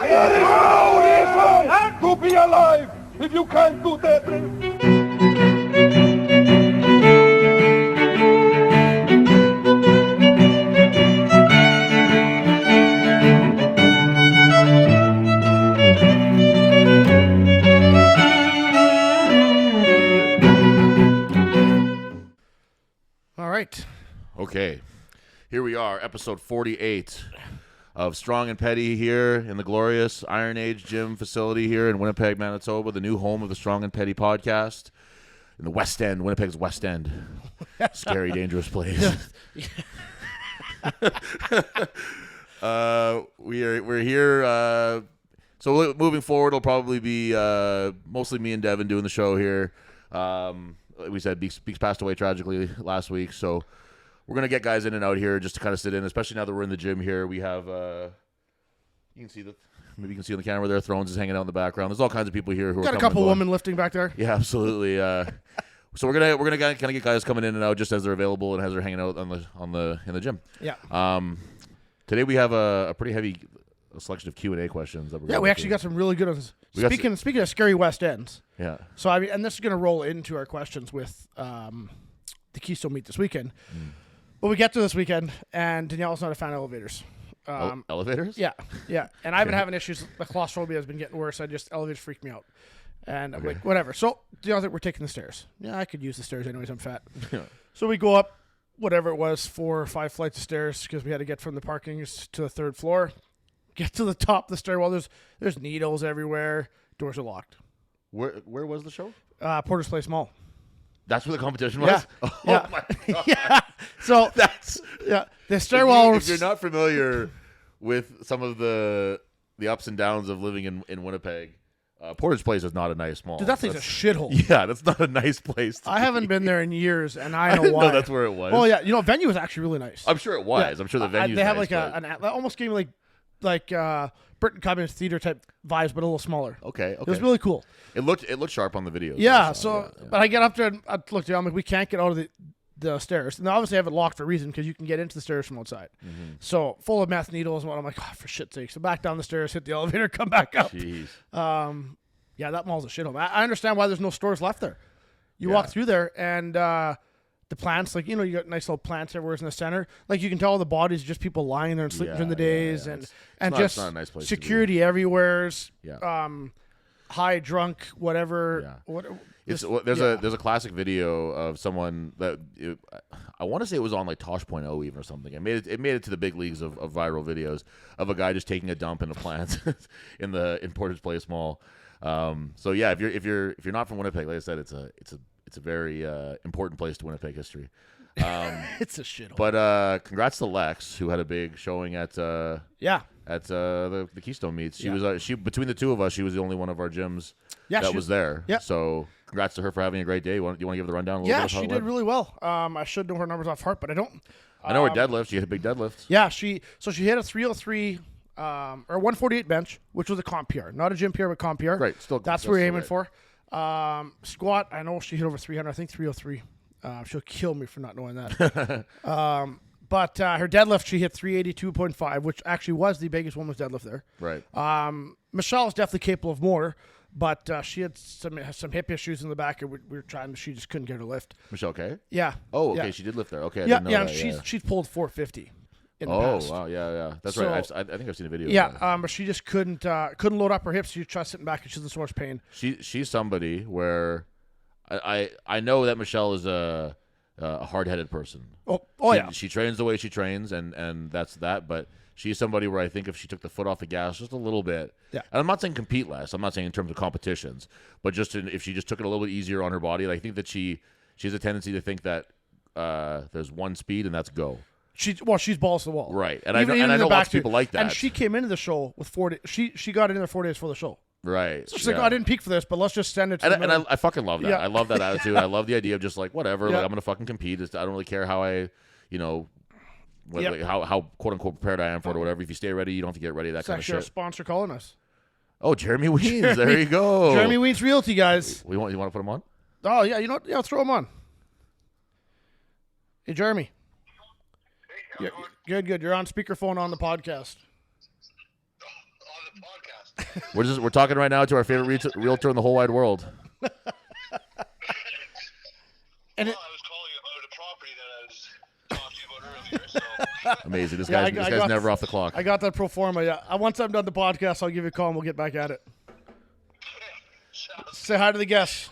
How to be alive if you can't do that. All right. Okay. Here we are, episode 48 of Strong and Petty here in the glorious Iron Age gym facility here in Winnipeg, Manitoba, the new home of the Strong and Petty podcast in the West End, Winnipeg's West End. Scary, dangerous place. We're here. So moving forward, it'll probably be mostly me and Devin doing the show here. Like we said, Beeks passed away tragically last week, so we're going to get guys in and out here just to kind of sit in, especially now that we're in the gym here. We have, you can see maybe you can see on the camera there, Thrones is hanging out in the background. There's all kinds of people here who Got are a couple women lifting back there. Yeah, absolutely. So we're gonna kind of get guys coming in and out just as they're available and as they're hanging out in the gym. Yeah. Today we have a pretty heavy selection of Q&A questions that we actually got some really good ones. Speaking of scary West Ends. Yeah. So and this is gonna roll into our questions with the Keystone meet this weekend. But we get to this weekend, and Danielle's not a fan of elevators. Elevators? Yeah. And I've been having issues. My claustrophobia has been getting worse. Elevators freak me out. And I'm like, whatever. So, Danielle, we're taking the stairs. Yeah, I could use the stairs anyways. I'm fat. So we go up, whatever it was, 4 or 5 flights of stairs because we had to get from the parking to the 3rd floor. Get to the top of the stairwell. There's needles everywhere. Doors are locked. Where was the show? Porter's Place Mall. That's where the competition was? Yeah. Oh my God. Yeah. So the stairwell. If you're not familiar with some of the ups and downs of living in Winnipeg, Porter's Place is not a nice mall. Dude, that thing's a shithole. Yeah, that's not a nice place. I haven't been there in years, and I know why. No, that's where it was. Well, yeah, venue was actually really nice. I'm sure it was. Yeah. I'm sure the venue. They have nice, that almost gave me like Burton Commons Theater type vibes, but a little smaller. Okay. It was really cool. It looked sharp on the videos. Yeah. But I get up there and I look down. I'm like, we can't get out of the stairs. And they obviously have it locked for a reason because you can get into the stairs from outside. Mm-hmm. So full of meth needles and what. I'm like, for shit's sake. So back down the stairs, hit the elevator, come back up. Jeez. Yeah, that mall's a shithole. I understand why there's no stores left there. You walk through there and the plants, you got nice little plants everywhere in the center. You can tell the bodies are just people lying there and sleeping during the days, and just not a nice place security everywhere. Yeah. High, drunk, whatever. Yeah. There's a classic video of someone that I want to say it was on Tosh.0 even or something. It made it to the big leagues of viral videos of a guy just taking a dump in a plant in Porter's Place Mall. So yeah, if you're not from Winnipeg, like I said, it's a very important place to Winnipeg history. It's a shithole. But congrats to Lex, who had a big showing at the Keystone meets. She was between the two of us, she was the only one of our gyms that was there. Yeah. So congrats to her for having a great day. Do you want to give the rundown a little bit? Yeah, she did really well. I should know her numbers off heart, but I don't. I know her deadlift. She had a big deadlift. Yeah, she hit a 303 or 148 bench, which was a comp PR, not a gym PR, but comp PR. Right. That's what we're aiming for. Squat, I know she hit over 300. I think 303. She'll kill me for not knowing that. But her deadlift, she hit 382.5, which actually was the biggest woman's deadlift there. Right. Michelle is definitely capable of more, but she had some hip issues in the back, and we were trying. She just couldn't get her lift. Michelle Kay? Yeah. Oh, okay. Yeah. She did lift there. Okay. I Yeah. didn't know that. She's pulled 450. In the past. Wow. Yeah. That's right. I think I've seen a video. Yeah. But she just couldn't load up her hips. She tried sitting back, and she's in so much pain. She's somebody where I know that Michelle is a hard-headed person. Yeah. She trains the way she trains, and that's that. But she's somebody where I think if she took the foot off the gas just a little bit, and I'm not saying compete less. I'm not saying in terms of competitions, but just if she just took it a little bit easier on her body. I think that she has a tendency to think that there's one speed and that's go. She's balls to the wall. Right. And I know lots of people like that. And she came into the show with 4 days. She got in there 4 days for the show. Right. So she's like, I didn't peak for this, but let's just send it to and I fucking love that. Yeah. I love that attitude. I love the idea of just whatever. Yeah. I'm going to fucking compete. I don't really care how I, how quote unquote prepared I am for it or whatever. If you stay ready, you don't have to get ready. That kind of shit. It's actually our sponsor calling us. Oh, Jeremy Wiens. There you go. Jeremy Wiens Realty, guys. You want to put him on? Oh, yeah. You know what? Yeah, throw him on. Hey, Jeremy. Good. You're on speakerphone on the podcast. On the podcast. We're talking right now to our favorite realtor in the whole wide world. And I was calling about a property that I was talking to you about earlier. So. Amazing. This Yeah, guy's never off the clock. I got that pro forma. Yeah. Once I'm done the podcast, I'll give you a call and we'll get back at it. Say hi to the guests.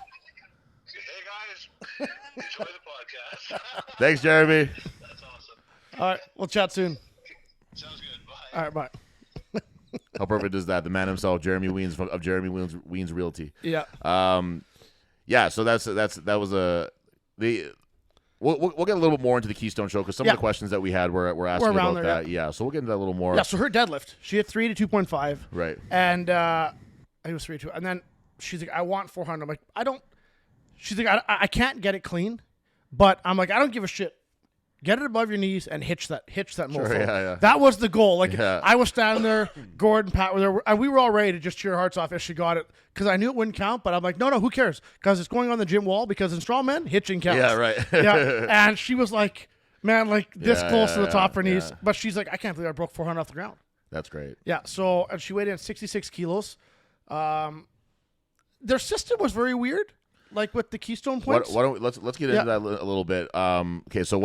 Hey guys, enjoy the podcast. Thanks, Jeremy. That's awesome. All right, we'll chat soon. Sounds good. Bye. All right, bye. How perfect is that? The man himself, Jeremy Wiens of Jeremy Wiens Realty. Yeah. Yeah. So that was We'll get a little bit more into the Keystone Show because some of the questions that we had were asking about there, that. Yeah. So we'll get into that a little more. Yeah. So her deadlift, she hit 3 to 2.5. Right. And I think it was 3 to 2. And then she's like, I want 400. I'm like, I don't. She's like, I can't get it clean, but I'm like, I don't give a shit. Get it above your knees and hitch that mofo. Sure, yeah. That was the goal. Like I was standing there, Gordon, Pat were there, and we were all ready to just cheer our hearts off if she got it because I knew it wouldn't count. But I'm like, no, who cares? Because it's going on the gym wall. Because in strongman, hitching counts. Yeah, right. Yeah, and she was like, man, like this close to the top of her knees. yeah. But she's like, I can't believe I broke 400 off the ground. That's great. Yeah. So and she weighed in at 66 kilos. Their system was very weird. Like with the Keystone points. Why don't we, let's get into that a little bit. Okay, so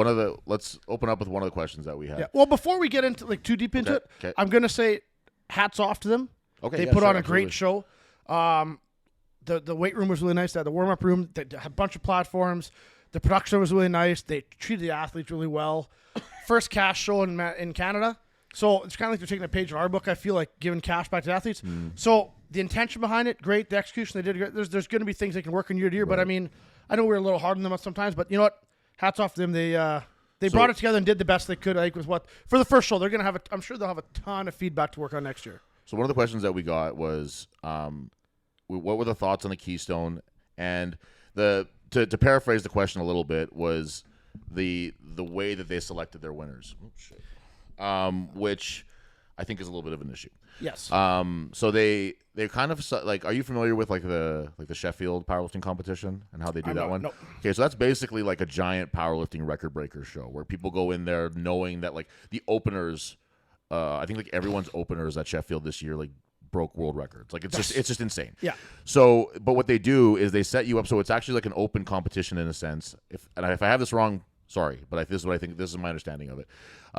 let's open up with one of the questions that we had. Yeah. Well, before we get into like too deep into it, I'm gonna say hats off to them. Okay, they put on a great show. The weight room was really nice. They had the warm up room. They had a bunch of platforms. The production was really nice. They treated the athletes really well. First cash show in Canada. So it's kind of like they're taking a page in our book. I feel like giving cash back to athletes. So the intention behind it, great. The execution, they did great. There's going to be things they can work on year to year. Right. But I mean, I know we're a little hard on them sometimes. But you know what? Hats off to them. They brought it together and did the best they could. I think was what for the first show. They're going to have. I'm sure they'll have a ton of feedback to work on next year. So one of the questions that we got was, what were the thoughts on the Keystone? And to paraphrase the question a little bit was the way that they selected their winners. Oh, shit. Which I think is a little bit of an issue. Yes. So they kind of like, are you familiar with like the Sheffield powerlifting competition and how they do that one? No. Okay, so that's basically like a giant powerlifting record breaker show where people go in there knowing that like the openers, I think like everyone's openers at Sheffield this year like broke world records. Like it's just insane. Yeah. So, but what they do is they set you up so it's actually like an open competition in a sense. If I have this wrong, sorry, but this is what I think. This is my understanding of it.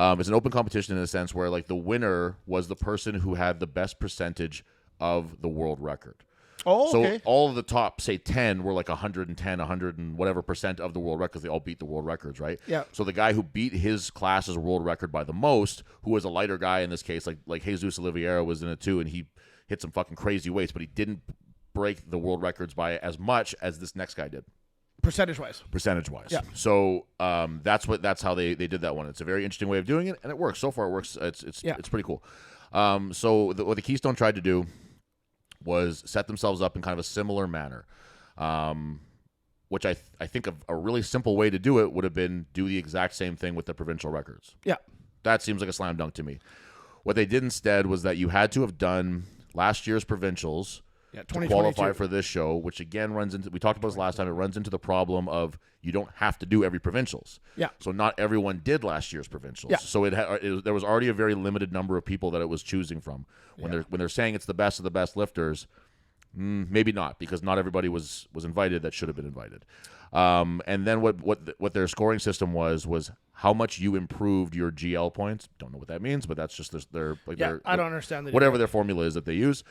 It's an open competition in a sense where like the winner was the person who had the best percentage of the world record. Oh, so okay. all of the top, say 10, were like 110, 100 and whatever percent of the world records. They all beat the world records, right? Yeah. So the guy who beat his class's world record by the most, who was a lighter guy in this case, like Jesus Oliveira was in it too, and he hit some fucking crazy weights, but he didn't break the world records by as much as this next guy did. Percentage wise. Yeah. So that's how they did that one. It's a very interesting way of doing it, and it works. So far, it works. It's pretty cool. So what the Keystone tried to do was set themselves up in kind of a similar manner, which I think a really simple way to do it would have been do the exact same thing with the provincial records. Yeah. That seems like a slam dunk to me. What they did instead was that you had to have done last year's provincials to qualify for this show, which again runs into, we talked about this last time, it runs into the problem of you don't have to do every provincials. Yeah. So not everyone did last year's provincials. Yeah. So there was already a very limited number of people that it was choosing from. When they're saying it's the best of the best lifters, maybe not, because not everybody was invited that should have been invited. And then what their scoring system was how much you improved your GL points. Don't know what that means, but that's just I don't understand whatever their formula is that they use.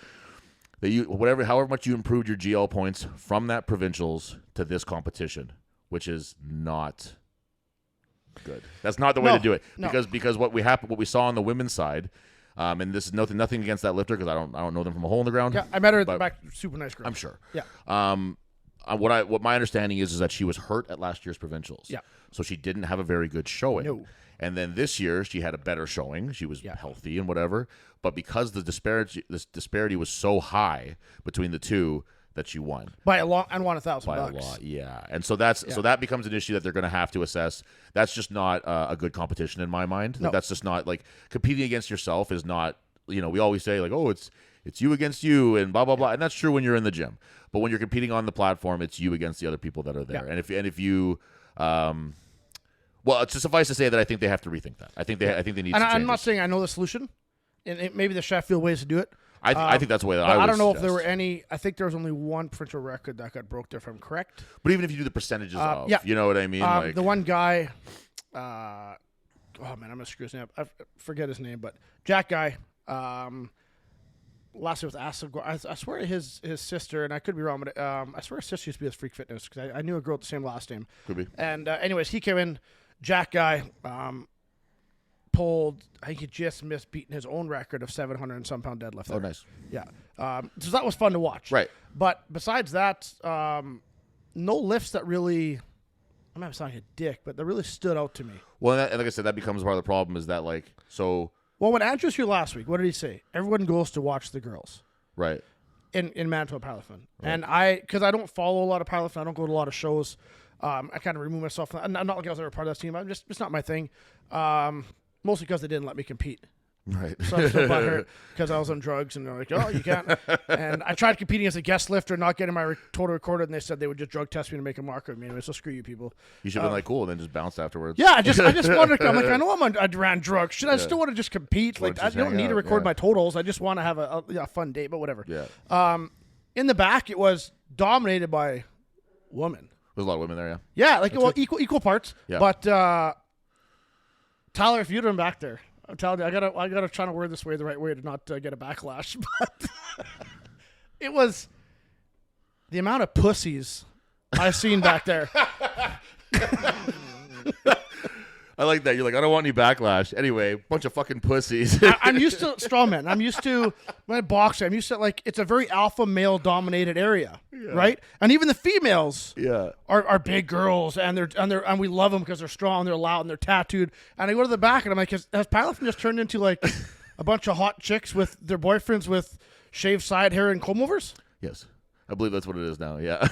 However much you improved your GL points from that provincials to this competition, which is not good. That's not the way to do it. Because what we saw on the women's side, and this is nothing against that lifter because I don't know them from a hole in the ground. Yeah, I met her at the back. Super nice girl. I'm sure. Yeah. What my understanding is that she was hurt at last year's provincials. Yeah. So she didn't have a very good showing. No. And then this year she had a better showing. She was healthy and whatever. But because this disparity was so high between the two that she won by a lot and won $1,000 by a lot. Yeah. And so that becomes an issue that they're going to have to assess. That's just not a good competition in my mind. No. That's just not like competing against yourself is not. We always say like, oh, it's you against you and blah blah blah, and that's true when you're in the gym. But when you're competing on the platform, it's you against the other people that are there. Yeah. And if you well, it's suffice to say that I think they have to rethink that. I think they need. And I'm not saying I know the solution, and maybe the Sheffield ways to do it. I think that's the way that I don't know if suggest. there were any. I think there was only one provincial record that got broke there, if I'm correct. But even if you do the percentages of, yeah. you know what I mean? Like, the one guy, oh man, I'm going to screw his name up. I forget his name, but Jack guy, last year was Asa. I swear his sister, and I could be wrong, but I swear his sister used to be his Freak Fitness because I knew a girl with the same last name. Could be. And anyways, he came in, Jack guy, pulled, I think he just missed beating his own record of 700 and some pound deadlift. Oh, nice. Yeah. So that was fun to watch. Right. But besides that, no lifts that really, I'm not sounding a dick, but that really stood out to me. Well, and like I said, that becomes part of the problem is that, like, so. Well, when Andrew was here last week, what did he say? Everyone goes to watch the girls. Right. In Manitoba powerlifting. Right. And because I don't follow a lot of powerlifting, I don't go to a lot of shows. I kind of remove myself. I'm not like I was ever part of that team. It's not my thing. Mostly because they didn't let me compete. Right. So I'm still butthurt because I was on drugs, and they're like, "Oh, you can't." And I tried competing as a guest lifter, not getting my total recorded, and they said they would just drug test me to make a marker of me. Anyway, so screw you, people. You should have been like, cool, and then just bounced afterwards. Yeah, I just wanted to. I'm like, I know I ran drugs. Should I still want to just compete? Like, I don't need to record my totals. I just want to have a fun date, but whatever. Yeah. In the back, it was dominated by women. There's a lot of women there, yeah. Yeah, like equal parts. Yeah. But Tyler, if you'd been back there. I'm telling you, I gotta try to word this the right way to not get a backlash. But it was the amount of pussies I've seen back there. I like that. You're like, I don't want any backlash. Anyway, bunch of fucking pussies. I'm used to strongmen. I'm used to my boxing. I'm used to like it's a very alpha male dominated area, right? And even the females, are big girls, and and we love them because they're strong, they're loud, and they're tattooed. And I go to the back, and I'm like, has powerlifting just turned into like a bunch of hot chicks with their boyfriends with shaved side hair and comb overs? Yes, I believe that's what it is now. Yeah.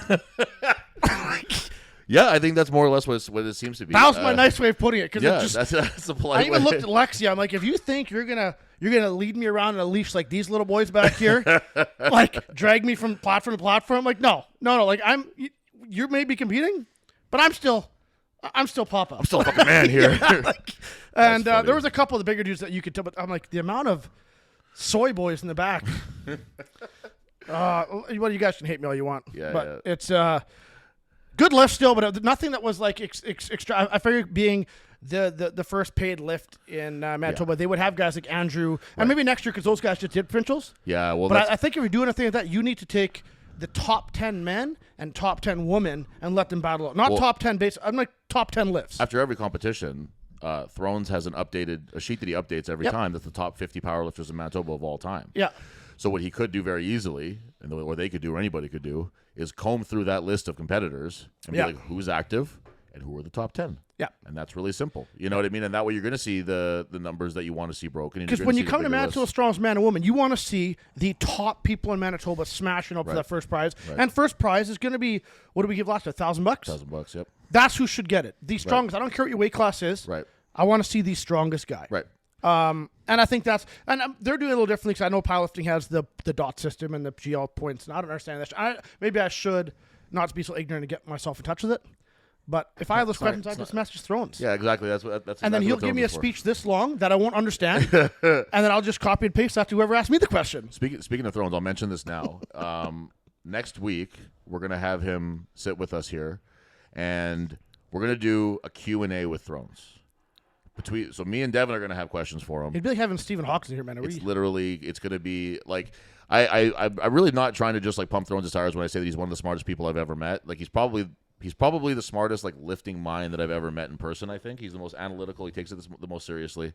Yeah, I think that's more or less what it seems to be. That was my nice way of putting it. That's a polite I even way. looked at Lexi. I'm like, if you think you're gonna lead me around on a leash like these little boys back here, like drag me from platform to platform, I'm like, no. Like you may be competing, but I'm still Papa. I'm still a fucking man here. And there was a couple of the bigger dudes that you could tell, but I'm like, the amount of soy boys in the back. Well, you guys can hate me all you want, but it's good lift still, but nothing that was like extra. I figured being the first paid lift in Manitoba, they would have guys like Andrew, and maybe next year because those guys just did provincials. Yeah, well, but I think if you're doing anything like that, you need to take the top 10 men and top 10 women and let them battle out. Not top 10 base. I'm like top 10 lifts. After every competition, Thrones has a sheet that he updates every time. That's the top 50 powerlifters in Manitoba of all time. Yeah. So what he could do very easily, and what they could do, or anybody could do, is comb through that list of competitors and be like, who's active and who are the top 10. Yeah. And that's really simple. You know what I mean? And that way you're going to see the numbers that you want to see broken. Because when you come to Manitoba Strong's Man and Woman, you want to see the top people in Manitoba smashing up for that first prize. Right. And first prize is going to be, what did we give last year, $1,000? $1,000, yep. That's who should get it. The strongest. I don't care what your weight class is. Right. I want to see the strongest guy. Right. And I think they're doing it a little differently because I know powerlifting has the dot system and the GL points, and I don't understand that. Maybe I should not be so ignorant to get myself in touch with it. But if I have those questions, I just message Thrones. Yeah, exactly. That's and then he'll give me a speech this long that I won't understand, and then I'll just copy and paste that to whoever asked me the question. Speaking of Thrones, I'll mention this now. Next week, we're going to have him sit with us here, and we're going to do a Q&A with Thrones. So me and Devin are going to have questions for him. It'd be like having Stephen Hawking here, man. It's going to be like, I'm really not trying to just like pump Thrones' tires when I say that he's one of the smartest people I've ever met. Like he's probably the smartest like lifting mind that I've ever met in person. I think he's the most analytical. He takes it the most seriously.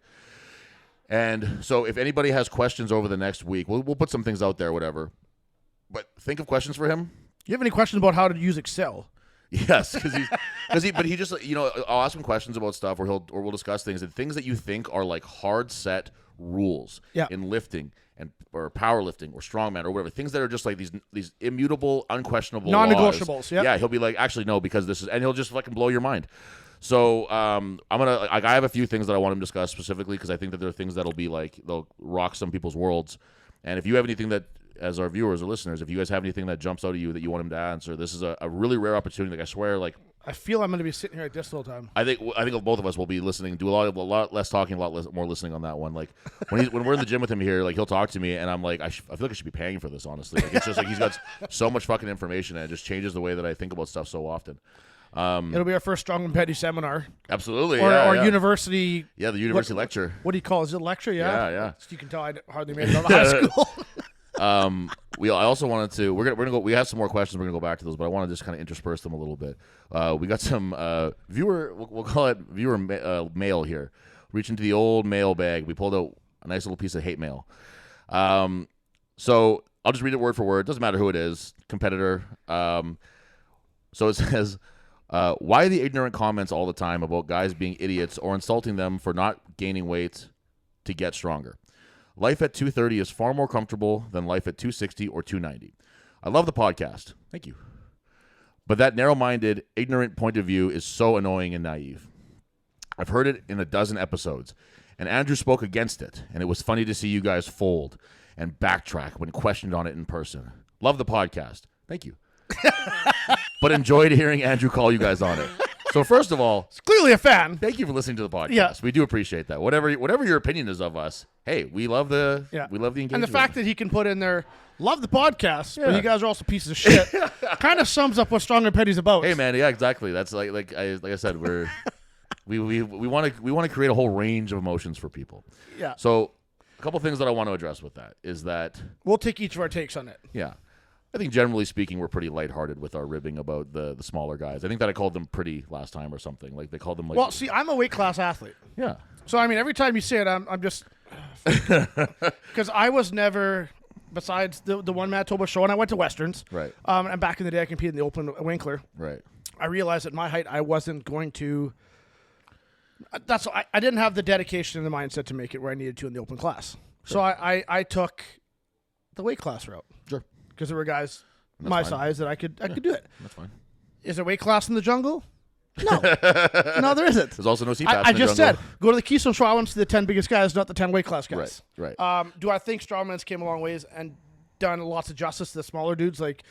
And so if anybody has questions over the next week, we'll put some things out there, whatever. But think of questions for him. You have any questions about how to use Excel? Yes, but he just, I'll ask him questions about stuff, or we'll discuss things that you think are like hard set rules in lifting or powerlifting or strongman or whatever, things that are just like these immutable, unquestionable non-negotiables. Yeah, he'll be like, actually no, because this is, and he'll just fucking blow your mind. So I have a few things that I want him to discuss specifically because I think that there are things that'll be like they'll rock some people's worlds. And if you have anything that, as our viewers or listeners, if you guys have anything that jumps out at you that you want him to answer, this is a really rare opportunity. Like I swear, like I feel I'm going to be sitting here like this the whole time. I think both of us will be listening. Do a lot less talking, more listening on that one. Like when we're in the gym with him here, like he'll talk to me, and I'm like, I feel like I should be paying for this. Honestly, like, it's just like he's got so much fucking information, and it just changes the way that I think about stuff so often. It'll be our first Strong and Petty seminar. Absolutely, or yeah. university. Yeah, the university lecture. What do you call it? Is it a lecture? Yeah, Yeah. You can tell I hardly made it out of high school. I also wanted to. We're gonna go. We have some more questions. We're gonna go back to those, but I want to just kind of intersperse them a little bit. We got some viewer. We'll call it viewer mail here. Reach into the old mail bag. We pulled out a nice little piece of hate mail. So I'll just read it word for word. Doesn't matter who it is. Competitor. So it says, why the ignorant comments all the time about guys being idiots or insulting them for not gaining weight to get stronger? Life at 230 is far more comfortable than life at 260 or 290. I love the podcast. Thank you. But that narrow-minded, ignorant point of view is so annoying and naive. I've heard it in a dozen episodes, and Andrew spoke against it, and it was funny to see you guys fold and backtrack when questioned on it in person. Love the podcast. Thank you. But enjoyed hearing Andrew call you guys on it. So first of all, It's clearly a fan. thank you for listening to the podcast. Yeah. We do appreciate that. Whatever your opinion is of us, hey, we love the engagement. And the fact that he can put in there, love the podcast, but Yeah. you guys are also pieces of shit, kind of sums up what Strong and Petty's about. Hey man, yeah, exactly. That's like I said, we want to create a whole range of emotions for people. Yeah. So a couple things that I want to address with that is that We'll take each of our takes on it. yeah. I think generally speaking, we're pretty lighthearted with our ribbing about the smaller guys. I think that I called them pretty last time or something. Like they called them like Well, see, I'm a weight class athlete. yeah. So, I mean, every time you say it, I'm just... Because I was never, besides the one Manitoba show, and I went to Westerns. Right. And back in the day, I competed in the Open Winkler. Right. I realized at my height, I wasn't going to... I didn't have the dedication and the mindset to make it where I needed to in the open class. Sure. So I took the weight class route. Sure. Because there were guys my size that I could do it. That's fine. Is there weight class in the jungle? No. No, there isn't. There's also no CPAPs I in the just jungle. said, go to the Keystone Show. I want to see the 10 biggest guys, not the 10 weight class guys. Right. Do I think strongman's came a long ways and done lots of justice to the smaller dudes? Like,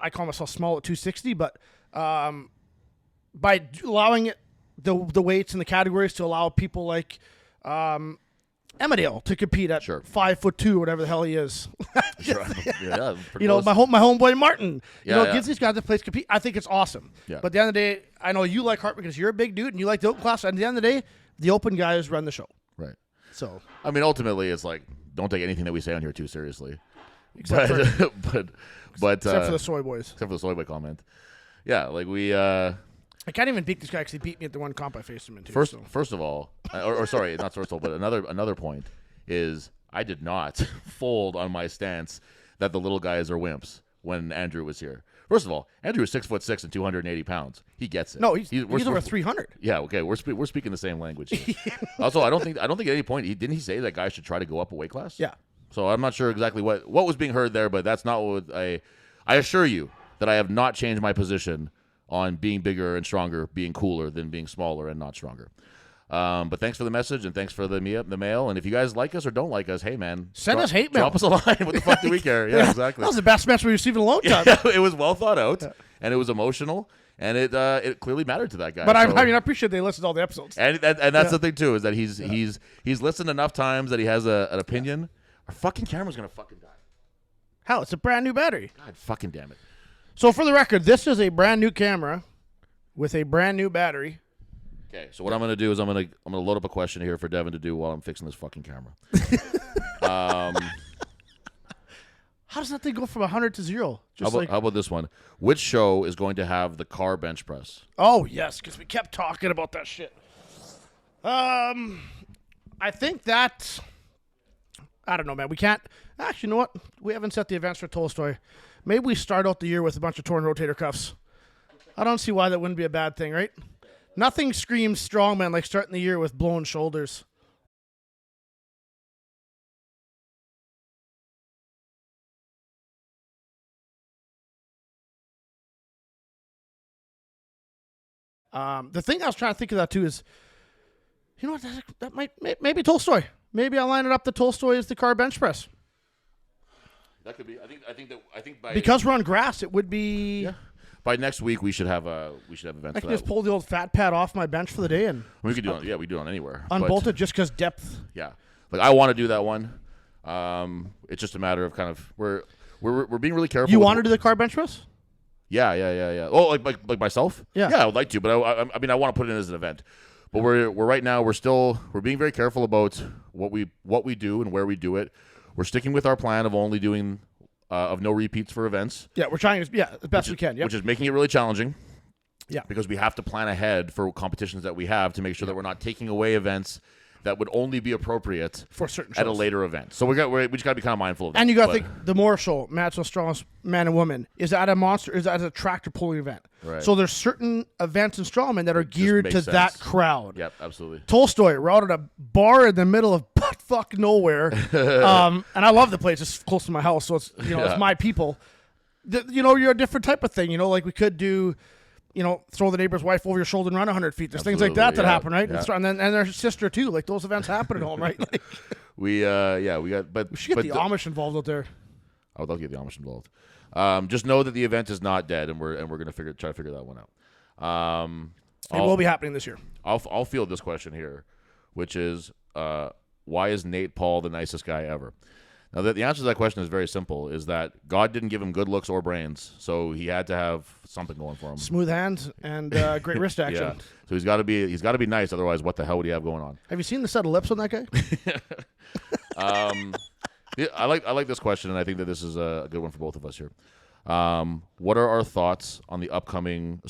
I call myself small at 260, but by allowing it, the weights and the categories to allow people like Emmerdale to compete at 5'2", whatever the hell he is. Sure. Yeah, you know, my homeboy Martin. Yeah, gives these guys a place to compete. I think it's awesome. Yeah. But at the end of the day, I know you like Hart because you're a big dude and you like the open class. At the end of the day, the open guys run the show. Right. So I mean, ultimately, it's like don't take anything that we say on here too seriously. Except for the soy boys. Except for the soy boy comment. Yeah, like we. I can't even beat this guy because he beat me at the one comp I faced him in. First of all, or sorry, not first of all, but another point is I did not fold on my stance that the little guys are wimps when Andrew was here. First of all, Andrew is 6'6" and 280 pounds. He gets it. No, he's over 300. Yeah, okay, we're speaking the same language here. Also, I don't think at any point didn't he say that guys should try to go up a weight class? Yeah. So I'm not sure exactly what was being heard there, but that's not what I assure you that I have not changed my position on being bigger and stronger, being cooler than being smaller and not stronger. But thanks for the message and thanks for the mail. And if you guys like us or don't like us, hey man, send us hate mail. Drop us a line. What the fuck do we care? Yeah, exactly. That was the best message we received in a long time. Yeah, it was well thought out and it was emotional and it clearly mattered to that guy. But I mean, I appreciate they listened to all the episodes. And that's the thing too is that he's listened enough times that he has an opinion. Our fucking camera's gonna fucking die. Hell, it's a brand new battery. God fucking damn it. So for the record, this is a brand new camera with a brand new battery. Okay, so what I'm gonna do is I'm gonna load up a question here for Devin to do while I'm fixing this fucking camera. How does that thing go from 100 to 0? How about this one? Which show is going to have the car bench press? Oh yes, because we kept talking about that shit. I think that. I don't know, man. We can't. Actually, you know what? We haven't set the events for Tolstoy. Maybe we start out the year with a bunch of torn rotator cuffs. I don't see why that wouldn't be a bad thing, right? Nothing screams strongman like starting the year with blown shoulders. The thing I was trying to think of that too is, you know what? That might maybe Tolstoy. Maybe I'll line it up that Tolstoy is the car bench press. That could be. I think by because we're on grass, it would be. Yeah. by next week we should have events. I can just pull the old fat pad off my bench for the day and we could do it. Yeah, we do it on anywhere. Unbolted just because depth. Yeah, like I want to do that one. It's just a matter of kind of we're being really careful. You want to do the car bench press? Yeah. Oh, like myself? Yeah. Yeah, I would like to, but I mean I want to put it in as an event. But we're right now we're being very careful about what we do and where we do it. We're sticking with our plan of only doing of no repeats for events. Yeah, we're trying as best we can. Yep. Which is making it really challenging. Yeah. Because we have to plan ahead for competitions that we have to make sure that we're not taking away events that would only be appropriate for certain shows at a later event. So we just got to be kind of mindful of that. And you got to think the more show, Matt's the strongest man and woman, is at a monster, is at a tractor pulling event. Right. So there's certain events in Strawman that are geared to that crowd. Yep, absolutely. Tolstoy, we're out at a bar in the middle of butt-fuck nowhere. And I love the place. It's close to my house, so it's it's my people. You're a different type of thing. Like we could do, throw the neighbor's wife over your shoulder and run 100 feet. There's things like that happen, right? Yeah. And their sister too. Like those events happen at home, right? Like, we got, but we should get the Amish involved out there. I would love to get the Amish involved. Just know that the event is not dead, and we're gonna try to figure that one out. It will be happening this year. I'll field this question here, which is why is Nate Paul the nicest guy ever? Now, the answer to that question is very simple, is that God didn't give him good looks or brains, so he had to have something going for him. Smooth hands and great wrist action. Yeah. So he's got to be nice, otherwise what the hell would he have going on? Have you seen the set of lips on that guy? I like this question, and I think that this is a good one for both of us here. What are our thoughts on the upcoming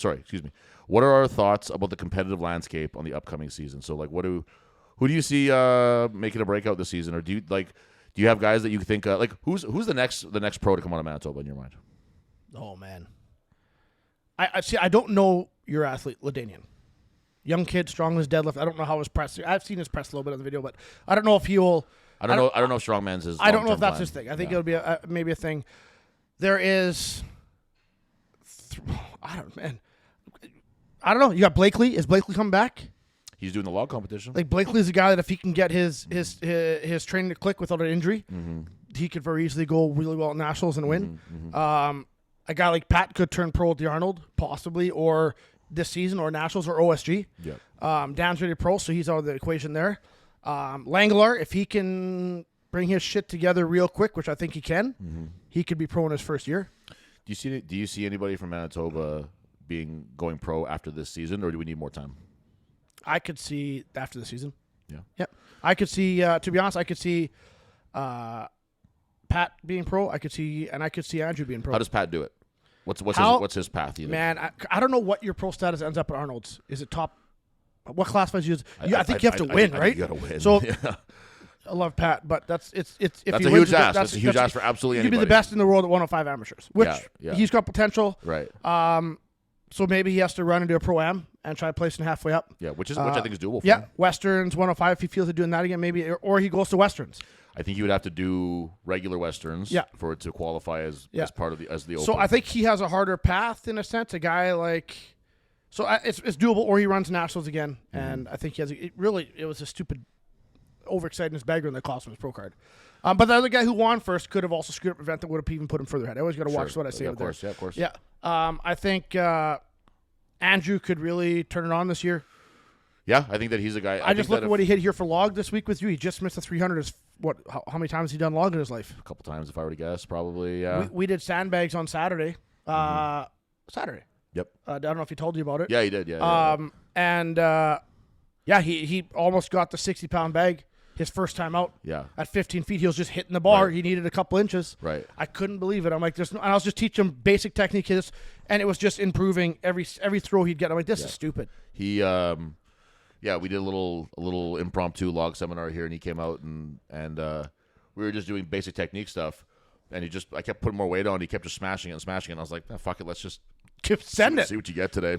What are our thoughts about the competitive landscape on the upcoming season? So like who do you see making a breakout this season, or do you have guys that you think who's the next pro to come out of Manitoba in your mind? Oh man, I see. I don't know your athlete, Ladanian. Young kid, strong as deadlift. I don't know how his press. I've seen his press a little bit on the video, but I don't know if he will. I don't know if strongman's his. I don't know if that's his thing. I think it'll be maybe a thing. There is. I don't know. You got Blakely. Is Blakely coming back? He's doing the log competition. Like Blakely's a guy that if he can get his training to click without an injury, he could very easily go really well at nationals and win. A guy like Pat could turn pro at the Arnold possibly, or this season, or nationals, or OSG. Yeah. Dan's already pro, so he's out of the equation there. Langlar, if he can bring his shit together real quick, which I think he can, he could be pro in his first year. Do you see anybody from Manitoba going pro after this season, or do we need more time? I could see after the season. Yeah. Yep. I could see. To be honest, I could see Pat being pro. I could see Andrew being pro. How does Pat do it? What's his path? Man, I don't know what your pro status ends up at Arnold's. Is it top? What classifies you? I think you have to win, right? You got to win. So I love Pat, but that's a huge ask. That's a huge ask for absolutely anybody. You'd be the best in the world at 105 amateurs, which he's got potential. Right. So maybe he has to run into a pro-am and try placing halfway up. Yeah, which I think is doable for him. Yeah, Westerns, 105, if he feels like doing that again, maybe, or he goes to Westerns. I think he would have to do regular Westerns for it to qualify as part of the Open. So I think he has a harder path in a sense. A guy like, it's doable, or he runs nationals again, and I think he has. It was a stupid, overexcitedness bagger that cost him his pro card. But the other guy who won first could have also screwed up an event that would have even put him further ahead. I always got to watch what I say. Of course. Yeah. I think Andrew could really turn it on this year. Yeah, I think that he's a guy. I just look at what he hit here for log this week with you. He just missed the 300. How many times has he done log in his life? A couple times, if I were to guess, probably. Yeah. We did sandbags on Saturday. Saturday. Yep. I don't know if he told you about it. Yeah, he did. Yeah. And he almost got the 60-pound bag his first time out. Yeah. At 15 feet, he was just hitting the bar. Right. He needed a couple inches. Right. I couldn't believe it. I'm like, and I was just teaching him basic technique, and it was just improving every throw he'd get. I'm like, this is stupid. He, we did a little impromptu log seminar here, and he came out and we were just doing basic technique stuff, and I kept putting more weight on. He kept just smashing it. And I was like, fuck it, let's just see what you get today.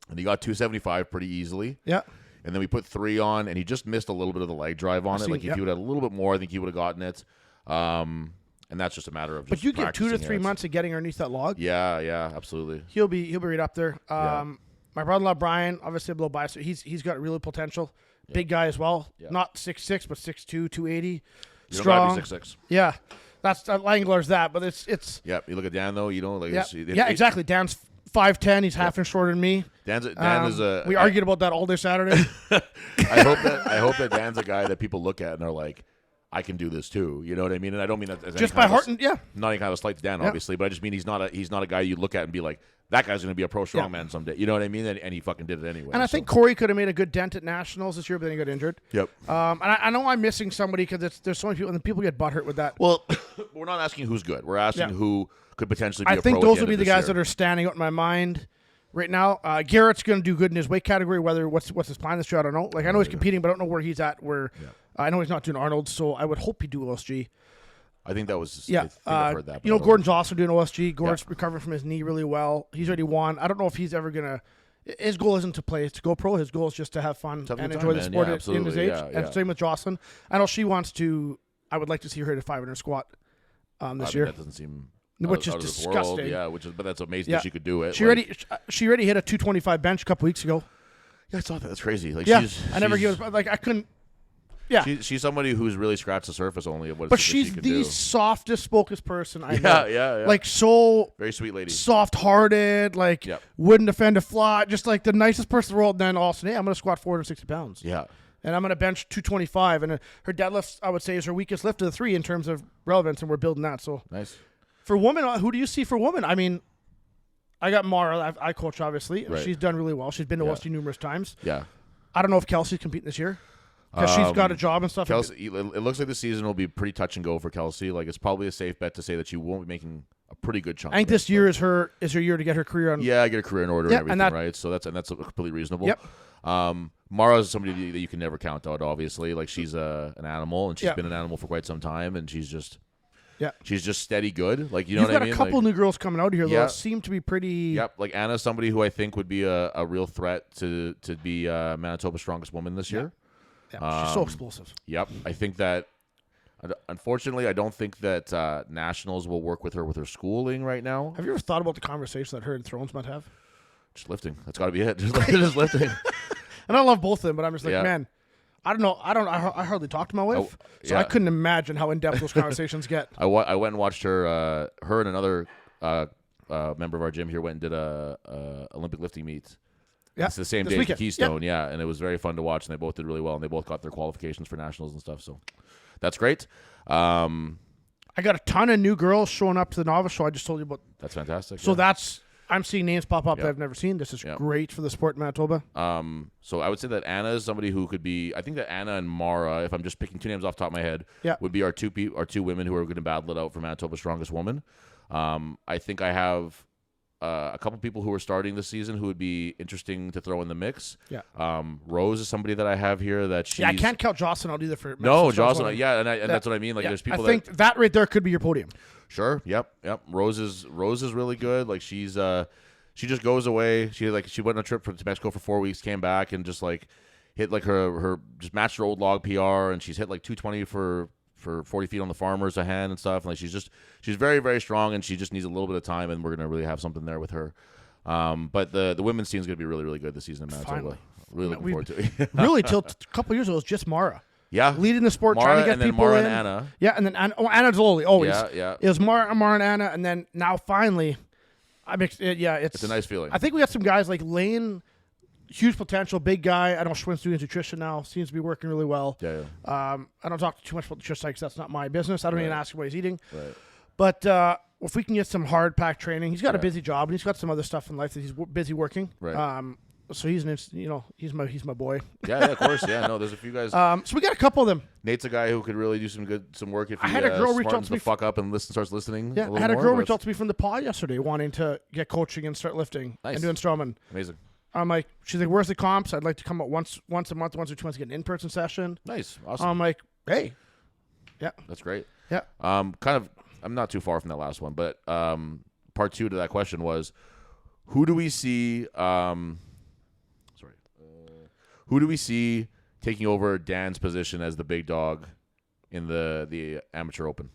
And he got 275 pretty easily. Yeah. And then we put 3 on, and he just missed a little bit of the leg drive on it. Like, if he would have had a little bit more, I think he would have gotten it. And that's just a matter of just But you get 2 to 3 it. months of getting underneath that log. Yeah, absolutely. He'll be right up there. My brother-in-law, Brian, obviously a little biased. He's got really potential. Yeah. Big guy as well. Yeah. Not 6'6", but 6'2", 280. Strong. Don't 6'6". Yeah. That's Langlar's that, but it's. Yeah, you look at Dan, though, exactly. Dan's 5'10". He's half inch shorter than me. Dan is a. We argued about that all day Saturday. I hope that Dan's a guy that people look at and are like, I can do this too. You know what I mean? And I don't mean that as just by heart and not any kind of a slight to Dan, obviously, but I just mean he's not a guy you look at and be like, that guy's going to be a pro strongman someday. You know what I mean? And he fucking did it anyway. And I think Corey could have made a good dent at Nationals this year, but then he got injured. Yep. And I know I'm missing somebody because there's so many people, and people get butthurt with that. Well, we're not asking who's good. We're asking who could potentially be a pro. I think those would be the guys year. that are standing out in my mind right now. Garrett's going to do good in his weight category. What's his plan this year, I don't know. Like I know he's competing, but I don't know where he's at. I know he's not doing Arnold, so I would hope he do OSG. I think that was. Yeah, I think I've heard that. Gordon's also doing OSG. Gordon's recovering from his knee really well. He's already won. I don't know if he's ever gonna. His goal isn't to play; it's to go pro. His goal is just to have fun and enjoy the sport in his age. And same with Jocelyn. I know she wants to. I would like to see her hit a 500 squat this year. That doesn't seem. Which is out of this disgusting. world. But that's amazing that she could do it. She already hit a 225 bench a couple weeks ago. Yeah, I saw that. That's crazy. Like, I never gave. Like I couldn't. Yeah, she's somebody who's really scratched the surface only of what. But she she's could the do. softest spoken person I know. Yeah. Like so very sweet lady, soft-hearted. Like wouldn't defend a fly. Just like the nicest person in the world. And then all of a sudden, I'm going to squat 460 pounds. Yeah, and I'm going to bench 225. And her deadlift, I would say, is her weakest lift of the three in terms of relevance, and we're building that. So nice. For women, who do you see for women? I mean, I got Mara. I coach obviously. Right. She's done really well. She's been to OSG numerous times. Yeah. I don't know if Kelsey's competing this year. Because she's got a job and stuff. Kelsey, it looks like the season will be pretty touch and go for Kelsey. Like it's probably a safe bet to say that she won't be making a pretty good chunk. I think this year is her year to get her career on. Yeah, get a career in order and everything, right? So that's completely reasonable. Yep. Mara is somebody that you can never count out. Obviously, like she's an animal, and she's been an animal for quite some time, and she's just steady good. Like you know what I mean. You've got a couple new girls coming out here that seem to be pretty. Yep, like Anna's somebody who I think would be a real threat to be Manitoba's strongest woman this year. Yeah, she's so explosive. Yep. I think that, unfortunately, I don't think that Nationals will work with her schooling right now. Have you ever thought about the conversation that her and Thrones might have? Just lifting. That's got to be it. Just lifting. And I love both of them, but I'm just like, man, I don't know. I hardly talk to my wife, so I couldn't imagine how in-depth those conversations get. I went and watched her and another member of our gym here went and did a Olympic lifting meet. Yeah, it's the same day as Keystone, and it was very fun to watch, and they both did really well, and they both got their qualifications for nationals and stuff, so that's great. I got a ton of new girls showing up to the novice show I just told you about. That's fantastic. So I'm seeing names pop up that I've never seen. This is great for the sport in Manitoba. So I would say that Anna is somebody who could be, I think that Anna and Mara, if I'm just picking two names off the top of my head, would be our two women who are going to battle it out for Manitoba's strongest woman. I think I have a couple people who are starting this season who would be interesting to throw in the mix. Yeah. Rose is somebody that I have here that she's... Yeah, I can't count Jocelyn out either for... No, Jocelyn, and that's what I mean. Like, there's people I think that right there could be your podium. Sure, yep. Rose is really good. Like, she's... she just goes away. She went on a trip to Mexico for 4 weeks, came back, and just, like, hit, like, her just matched her old log PR, and she's hit, like, 220 for 40 feet on the farmers a hand and stuff. Like she's very, very strong, and she just needs a little bit of time, and we're gonna really have something there with her. But the women's team is gonna be really, really good this season in Manitoba. Finally. Really looking forward to it. Really, till a couple years ago, it was just Mara. Yeah, leading the sport, Mara, trying to get and then people Mara in. And Anna. Yeah, and then Anna's always. Yeah. It was Mara and Anna, and then now finally, it's a nice feeling. I think we got some guys like Lane. Huge potential, big guy. I know Schwint's doing nutrition now. Seems to be working really well. Yeah. I don't talk too much about nutrition because that's not my business. I don't even ask him what he's eating. Right. But if we can get some hard pack training, he's got a busy job and he's got some other stuff in life that he's busy working. Right. So he's he's my boy. Yeah, of course. Yeah, no, there's a few guys. So we got a couple of them. Nate's a guy who could really do some work if he I had a girl reach out to me. Fuck up and starts listening. Yeah, I had a girl reach out to me from the pod yesterday wanting to get coaching and start lifting and doing strongman. Amazing. I'm like, she's like, where's the comps? I'd like to come out once a month, once or 2 months, get an in-person session. Nice. Awesome. I'm like, hey. Yeah. That's great. Yeah. I'm not too far from that last one, but part two to that question was, who do we see taking over Dan's position as the big dog in the amateur open?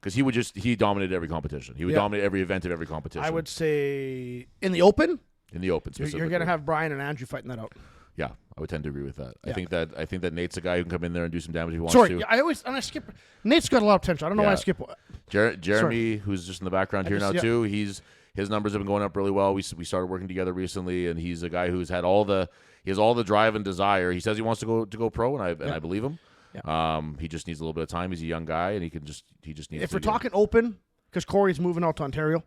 Because he dominated every competition. He would dominate every event of every competition. I would say in the open. In the open, specifically. You're gonna have Brian and Andrew fighting that out. Yeah, I would tend to agree with that. Yeah. I think that Nate's a guy who can come in there and do some damage if he wants to. I skip. Nate's got a lot of potential. I don't know why I skip. Jeremy, who's just in the background here now too. He's his numbers have been going up really well. We started working together recently, and he's a guy who's had all the drive and desire. He says he wants to go pro, and I believe him. Yeah. He just needs a little bit of time. He's a young guy, and he just needs. If we're talking open, because Corey's moving out to Ontario.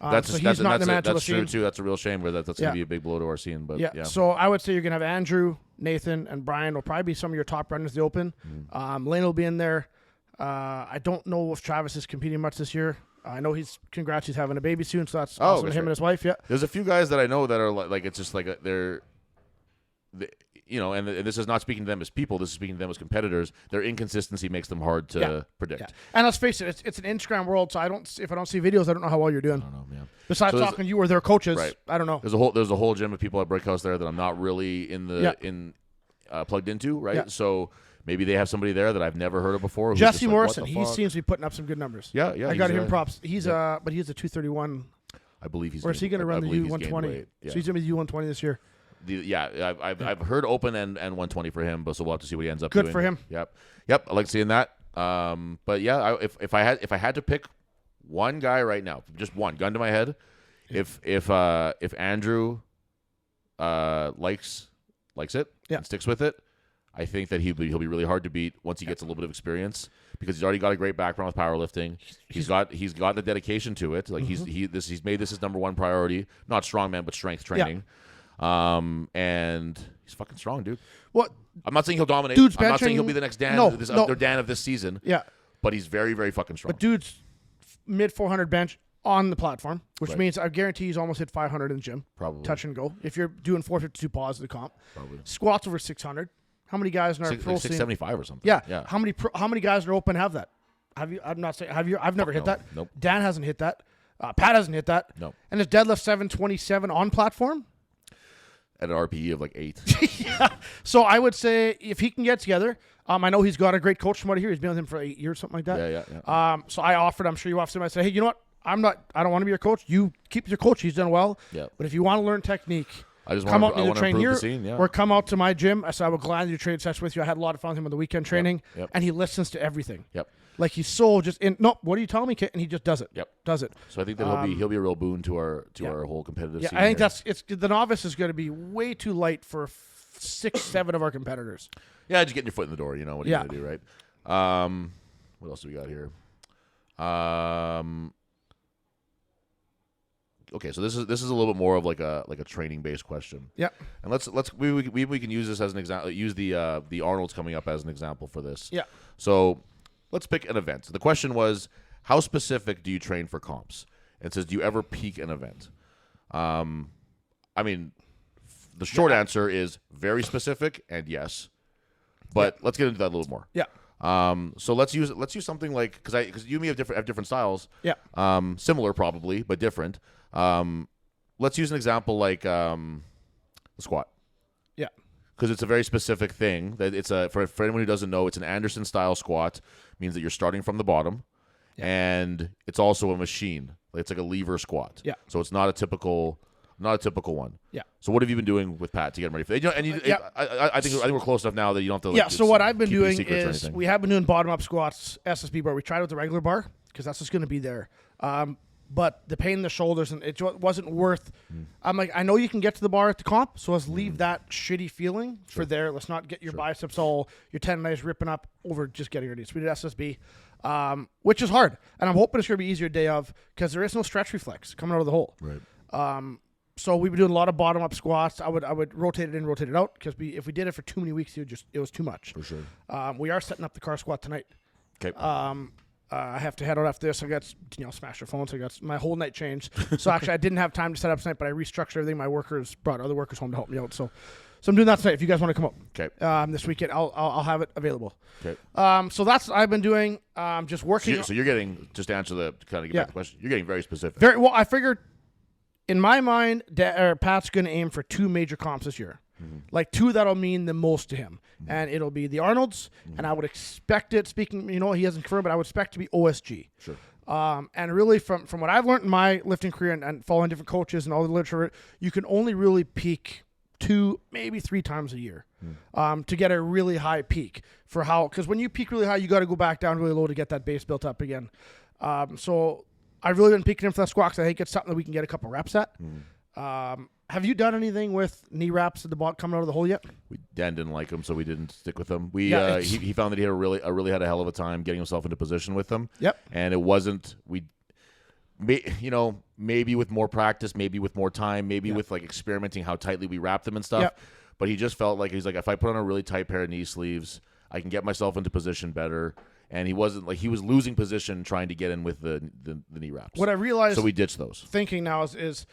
That's true too. That's a real shame, but that's going to be a big blow to our scene. But yeah. So I would say you're going to have Andrew, Nathan, and Brian will probably be some of your top runners the Open. Lane will be in there. I don't know if Travis is competing much this year. I know he's having a baby soon, so that's awesome. Him and his wife. Yeah. There's a few guys that I know that are like it's just like they're and this is not speaking to them as people. This is speaking to them as competitors. Their inconsistency makes them hard to predict. Yeah. And let's face it, it's an Instagram world. So if I don't see videos, I don't know how well you're doing. I don't know, man. Besides talking to you or their coaches, right. I don't know. There's a whole gym of people at Brickhouse there that I'm not really plugged into, right? Yeah. So maybe they have somebody there that I've never heard of before. Jesse Morrison, he seems to be putting up some good numbers. Yeah. I got him props. But he's a 231. I believe he's. Or is he going to run the U120? Yeah. So he's going to be U120 this year. I've heard open and 120 for him, but so we'll have to see what he ends up doing. Good for him. Yep. I like seeing that. But yeah, if I had to pick one guy right now, just one, gun to my head, if Andrew likes it and sticks with it, I think that he'll be really hard to beat once he gets a little bit of experience, because he's already got a great background with powerlifting. He's got the dedication to it. Like he's made this his number one priority, not strongman but strength training. Yeah. And he's fucking strong, dude. What? I'm not saying he'll dominate. Dude's I'm not saying he'll be the next Dan, Dan of this season. Yeah. But he's very, very fucking strong. But dude's mid 400 bench on the platform, which means I guarantee he's almost hit 500 in the gym. Probably. Touch and go. If you're doing 452 pause in the comp. Probably. Squats over 600. How many guys in our pro scene? 675 or something. Yeah. How many guys in our open have that? Have you? I'm not saying. Have you? I've never hit that. Nope. Dan hasn't hit that. Pat hasn't hit that. No. And his deadlift 727 on platform. At an RPE of like 8. Yeah. So I would say if he can get together, I know he's got a great coach from what I hear. He's been with him for 8 years, something like that. Yeah. So I offered, I'm sure you offered him, I said, hey, you know what? I don't want to be your coach. You keep your coach. He's done well. Yeah. But if you want to learn technique, I just come want out and either train here scene, or come out to my gym. I said, I would gladly trade sessions with you. I had a lot of fun with him on the weekend training. Yep. And he listens to everything. Yep. Like he's so just in. No, what are you telling me, kit? And he just does it. Yep. Does it. So I think that he'll be a real boon to our whole competitive scene. I think the novice is going to be way too light for 6-7 of our competitors. Yeah, just getting your foot in the door. You know what you're going to do, right? What else do we got here? Okay, so this is a little bit more of like a training based question. Yeah. And we can use this as an example. Use the Arnold's coming up as an example for this. Yeah. So let's pick an event. So the question was, how specific do you train for comps? And it says, do you ever peak an event? I mean, the short answer is very specific and yes, but let's get into that a little more. Yeah. So let's use something like because you and me have different styles. Yeah. Similar probably, but different. Let's use an example like the squat. Yeah. Because it's a very specific thing. That it's for anyone who doesn't know, it's an Anderson style squat. Means that you're starting from the bottom, and it's also a machine. It's like a lever squat. Yeah. So it's not a typical one. Yeah. So what have you been doing with Pat to get him ready for that? I think we're close enough now that you don't have to. So what I've been doing is we have been doing bottom up squats, SSB bar. We tried it with the regular bar because that's just going to be there. But the pain in the shoulders and it wasn't worth. I'm like, I know you can get to the bar at the comp, so let's leave that shitty feeling for there. Let's not get your biceps all, your tendonitis ripping up over just getting ready. So we did SSB, which is hard, and I'm hoping it's going to be easier day of because there is no stretch reflex coming out of the hole. Right. So we've been doing a lot of bottom up squats. I would rotate it in, rotate it out because if we did it for too many weeks, it was too much. For sure. We are setting up the car squat tonight. Okay. I have to head out after this. I got smash your phone, so I got my whole night changed. So actually, I didn't have time to set up tonight, but I restructured everything. My workers brought other workers home to help me out. So I'm doing that tonight. If you guys want to come up, okay. This weekend, I'll have it available. Okay. So that's what I've been doing. Just working. So you're getting back to the question. You're getting very specific. Very well. I figured, in my mind, Pat's going to aim for 2 major comps this year. Like 2 that'll mean the most to him. And it'll be the Arnold's, and I would expect it, he hasn't confirmed, but I would expect to be OSG. Sure. And really from what I've learned in my lifting career and following different coaches and all the literature, you can only really peak 2, maybe 3 times a year to get a really high peak because when you peak really high, you got to go back down really low to get that base built up again. So I've really been peeking him for that squat because I think it's something that we can get a couple reps at. Have you done anything with knee wraps at the bottom coming out of the hole yet? Dan didn't like him, so we didn't stick with them. He found that he had really had a hell of a time getting himself into position with them. Yep. And it wasn't maybe with more practice, maybe with more time, maybe with like experimenting how tightly we wrap them and stuff. Yep. But he just felt like if I put on a really tight pair of knee sleeves, I can get myself into position better. And he wasn't he was losing position trying to get in with the knee wraps. What I realized, so we ditched those. Thinking now is,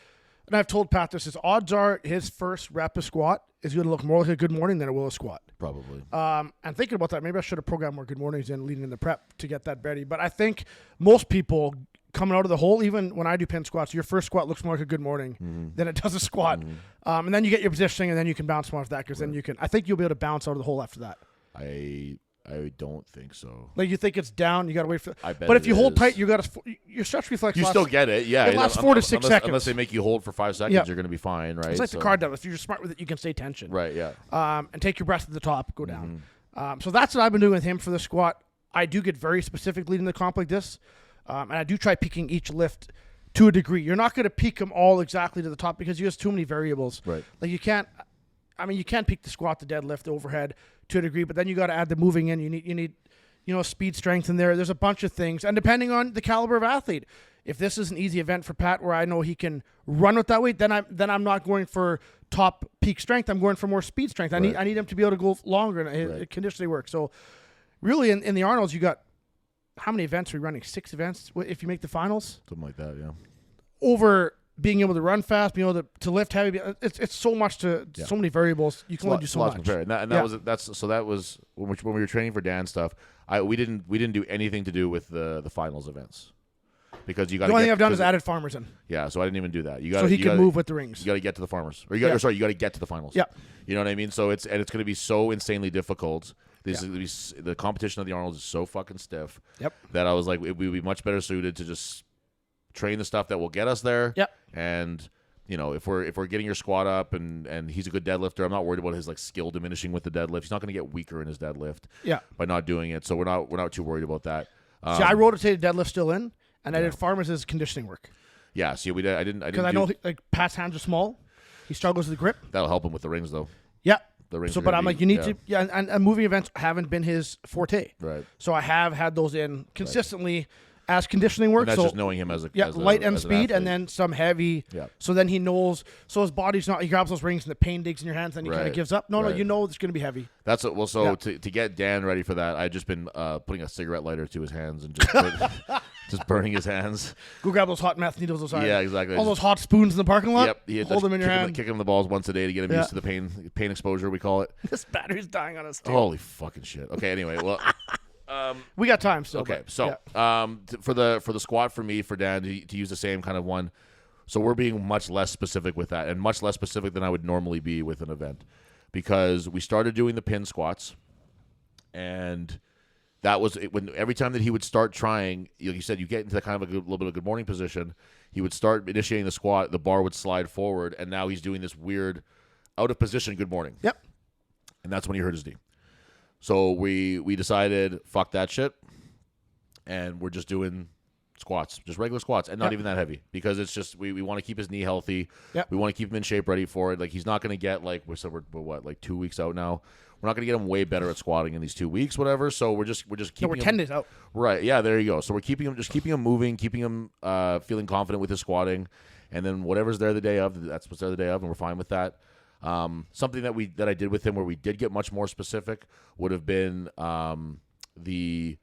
and I've told Pat this, is odds are his first rep of squat is going to look more like a good morning than it will a squat. Probably. And thinking about that, maybe I should have programmed more good mornings in leading in the prep to get that ready. But I think most people coming out of the hole, even when I do pin squats, your first squat looks more like a good morning than it does a squat. And then you get your positioning, and then you can bounce more off that because then you can. I think you'll be able to bounce out of the hole after that. I don't think so. Like you think it's down, you got to wait for. I bet but if it you hold is. tight, you got to your stretch reflex. You still get it, yeah. It lasts 4 to 6 seconds. Unless they make you hold for 5 seconds, Yep. you're going to be fine, right? It's like the card down. If you're smart with it, you can stay tension. Right, yeah. And take your breath at the top, go down. So that's what I've been doing with him for the squat. I do get very specific leading the comp like this, and I do try peaking each lift to a degree. You're not going to peak them all exactly to the top because you have too many variables. Right. Like you can't peak the squat, the deadlift, the overhead to a degree, but then you got to add the moving in. You need speed, strength in there. There's a bunch of things, and depending on the caliber of athlete, if this is an easy event for Pat where I know he can run with that weight, then I'm not going for top peak strength. I'm going for more speed strength. I need him to be able to go longer and his conditioning work. So really, in the Arnolds, you got how many events are we running? 6 events if you make the finals. Something like that, yeah. Over being able to run fast, being able to lift heavy. It's so much so many variables. You can only do so much. That was when we were training for Dan stuff. We didn't do anything to do with the finals events because you got. The only thing I've done is added farmers in. Yeah, so I didn't even do that. So he can move with the rings. You got to get to the farmers, or you got to get to the finals. Yeah, you know what I mean. So it's going to be so insanely difficult. The competition of the Arnolds is so fucking stiff. Yep. That I was like, we'd be much better suited to just train the stuff that will get us there. Yep. And if we're getting your squat up and he's a good deadlifter, I'm not worried about his skill diminishing with the deadlift. He's not going to get weaker in his deadlift. Yeah. By not doing it, so we're not too worried about that. See, I rotated deadlift still in, and I did farmers as conditioning work. Yeah. See, we did. I didn't. Because I know Pat's hands are small. He struggles with the grip. That'll help him with the rings, though. Yeah. The rings. So, but I'm like, you need to. Yeah, and moving events haven't been his forte. Right. So I have had those in consistently. As conditioning work, and that's so just knowing him as a light and speed, an and then some heavy. Yeah. So then he knows. So his body's not. He grabs those rings and the pain digs in your hands, and he kind of gives up. No, you know it's going to be heavy. That's it. Well, so to get Dan ready for that, I've just been putting a cigarette lighter to his hands and just burning his hands. Go grab those hot meth needles. Yeah, exactly. All those hot spoons in the parking lot. Yep. Hold them in your hand. Kick him in the balls once a day to get him used to the pain exposure. We call it. This battery's dying on us. Too. Holy fucking shit. Okay. Anyway, well. We got time still. Okay, so for the squat for me, for Dan to use the same kind of one, so we're being much less specific with that, and much less specific than I would normally be with an event, because we started doing the pin squats, and that was when every time that he would start trying, like you said, you get into kind of a little bit of good morning position, he would start initiating the squat, the bar would slide forward, and now he's doing this weird out of position good morning. Yep. And that's when he hurt his knee. So we decided, fuck that shit, and we're just doing squats, just regular squats, and not even that heavy, because it's just we want to keep his knee healthy. Yep. We want to keep him in shape, ready for it. Like he's not going to get we're what 2 weeks out now. We're not going to get him way better at squatting in these 2 weeks, whatever. So we're just keeping. We're 10 days out. Right? Yeah. There you go. So we're keeping him moving, keeping him feeling confident with his squatting, and then whatever's there the day of, that's what's there the day of, and we're fine with that. Something that I did with him where we did get much more specific would have been the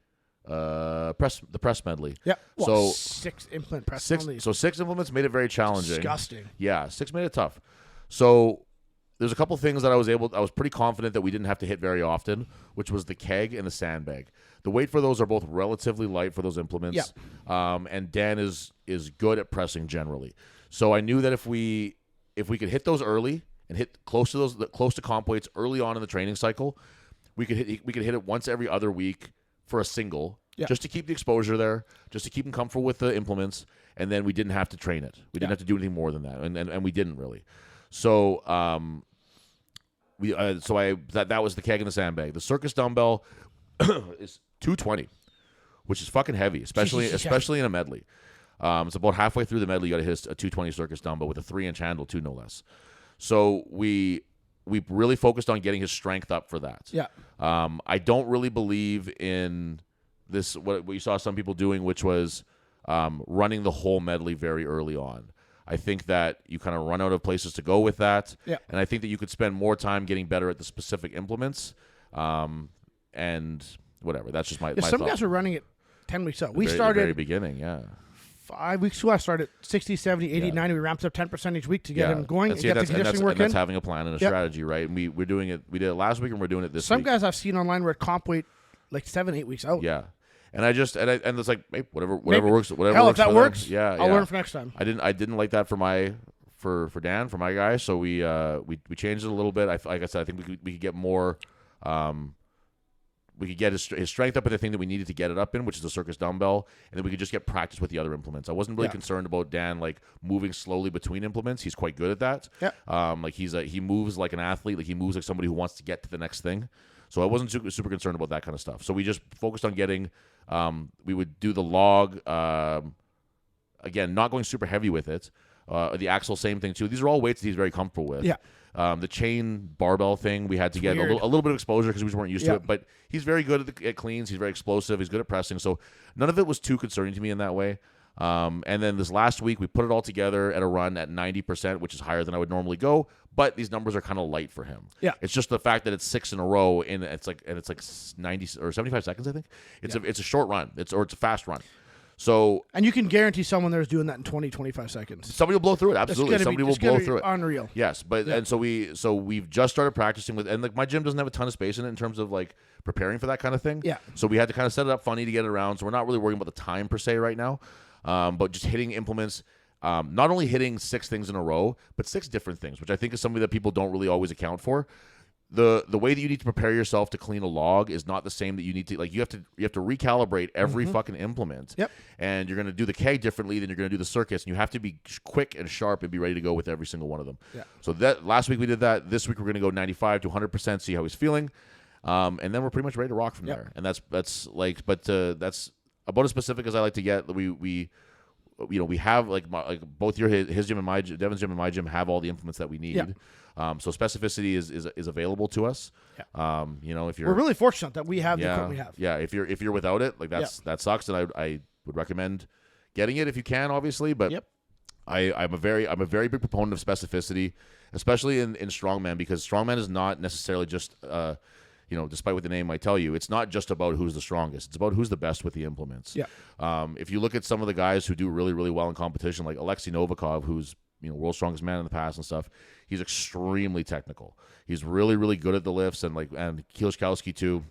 press medley. Yeah. So 6 implement press medley. So 6 implements made it very challenging. Disgusting. Yeah, 6 made it tough. So there's a couple things that I was pretty confident that we didn't have to hit very often, which was the keg and the sandbag. The weight for those are both relatively light for those implements. Yeah. And Dan is good at pressing generally. So I knew that if we could hit those early and hit close to comp weights early on in the training cycle, we could hit it once every other week for a single, just to keep the exposure there, just to keep him comfortable with the implements, and then we didn't have to train it. We didn't have to do anything more than that, and we didn't really. So that was the keg and the sandbag. The circus dumbbell is 220, which is fucking heavy, especially in a medley. It's about halfway through the medley. You got to hit a 220 circus dumbbell with a 3-inch handle too, no less. So we really focused on getting his strength up for that. Yeah. I don't really believe in this, what you saw some people doing, which was running the whole medley very early on. I think that you kind of run out of places to go with that. Yeah. And I think that you could spend more time getting better at the specific implements. And whatever. That's just my Some thought. guys are running it 10 weeks out. We The started very beginning, yeah. 5 weeks ago. I started 60, 70, 80, 90. We ramped up 10% each week to get him going and get the conditioning work in. That's having a plan and a strategy, right? And we're doing it. We did it last week, and we're doing it this week. Some guys I've seen online were at comp weight like 7, 8 weeks out. Yeah. And it's like, hey, whatever works. Whatever Hell, works if that for works, them. Yeah, I'll learn for next time. I didn't like that for Dan, for my guy. So we changed it a little bit. Like I said, I think we could get more. We could get his strength up at the thing that we needed to get it up in, which is the circus dumbbell, and then we could just get practice with the other implements. I wasn't really concerned about Dan like moving slowly between implements. He's quite good at that. Yeah. Like he moves like an athlete. Like he moves like somebody who wants to get to the next thing. So I wasn't super concerned about that kind of stuff. So we just focused on getting. We would do the log. Again, not going super heavy with it. The axle, same thing too. These are all weights that he's very comfortable with. Yeah. The chain barbell thing, we had to get a little bit of exposure because we just weren't used to it. But he's very good at cleans. He's very explosive. He's good at pressing. So none of it was too concerning to me in that way. And then this last week, we put it all together at a run at 90%, which is higher than I would normally go. But these numbers are kind of light for him. Yeah. It's just the fact that it's 6 in a row, and it's like 90 or 75 seconds, I think. It's a short run. It's a fast run. So, and you can guarantee someone there's doing that in 20, 25 seconds. Somebody will blow through it. Absolutely, somebody will blow through it. Unreal. Yes, but and so we've just started practicing with, and like my gym doesn't have a ton of space in it in terms of like preparing for that kind of thing. Yeah. So we had to kind of set it up funny to get it around. So we're not really worrying about the time per se right now, but just hitting implements. Not only hitting 6 things in a row, but 6 different things, which I think is something that people don't really always account for. The way that you need to prepare yourself to clean a log is not the same that you need to, like, you have to recalibrate every fucking implement. Yep. And you're going to do the keg differently than you're going to do the circus, and you have to be quick and sharp and be ready to go with every single one of them. Yeah. So that last week we did that. This week we're going to go 95 to 100%, see how he's feeling. And then we're pretty much ready to rock from there. And that's about as specific as I like to get. We have like both his gym and my Devin's gym and my gym have all the implements that we need. Yeah. So specificity is available to us. Yeah. If you're, we're really fortunate that we have the equipment we have. Yeah. If you're without it, like that sucks, and I would recommend getting it if you can, obviously. But I'm a very big proponent of specificity, especially in strongman, because strongman is not necessarily just despite what the name might tell you, it's not just about who's the strongest. It's about who's the best with the implements. Yeah. If you look at some of the guys who do really, really well in competition, like Alexei Novikov, who's world's strongest man in the past and stuff, he's extremely technical. He's really, really good at the lifts, and Kielskowski too,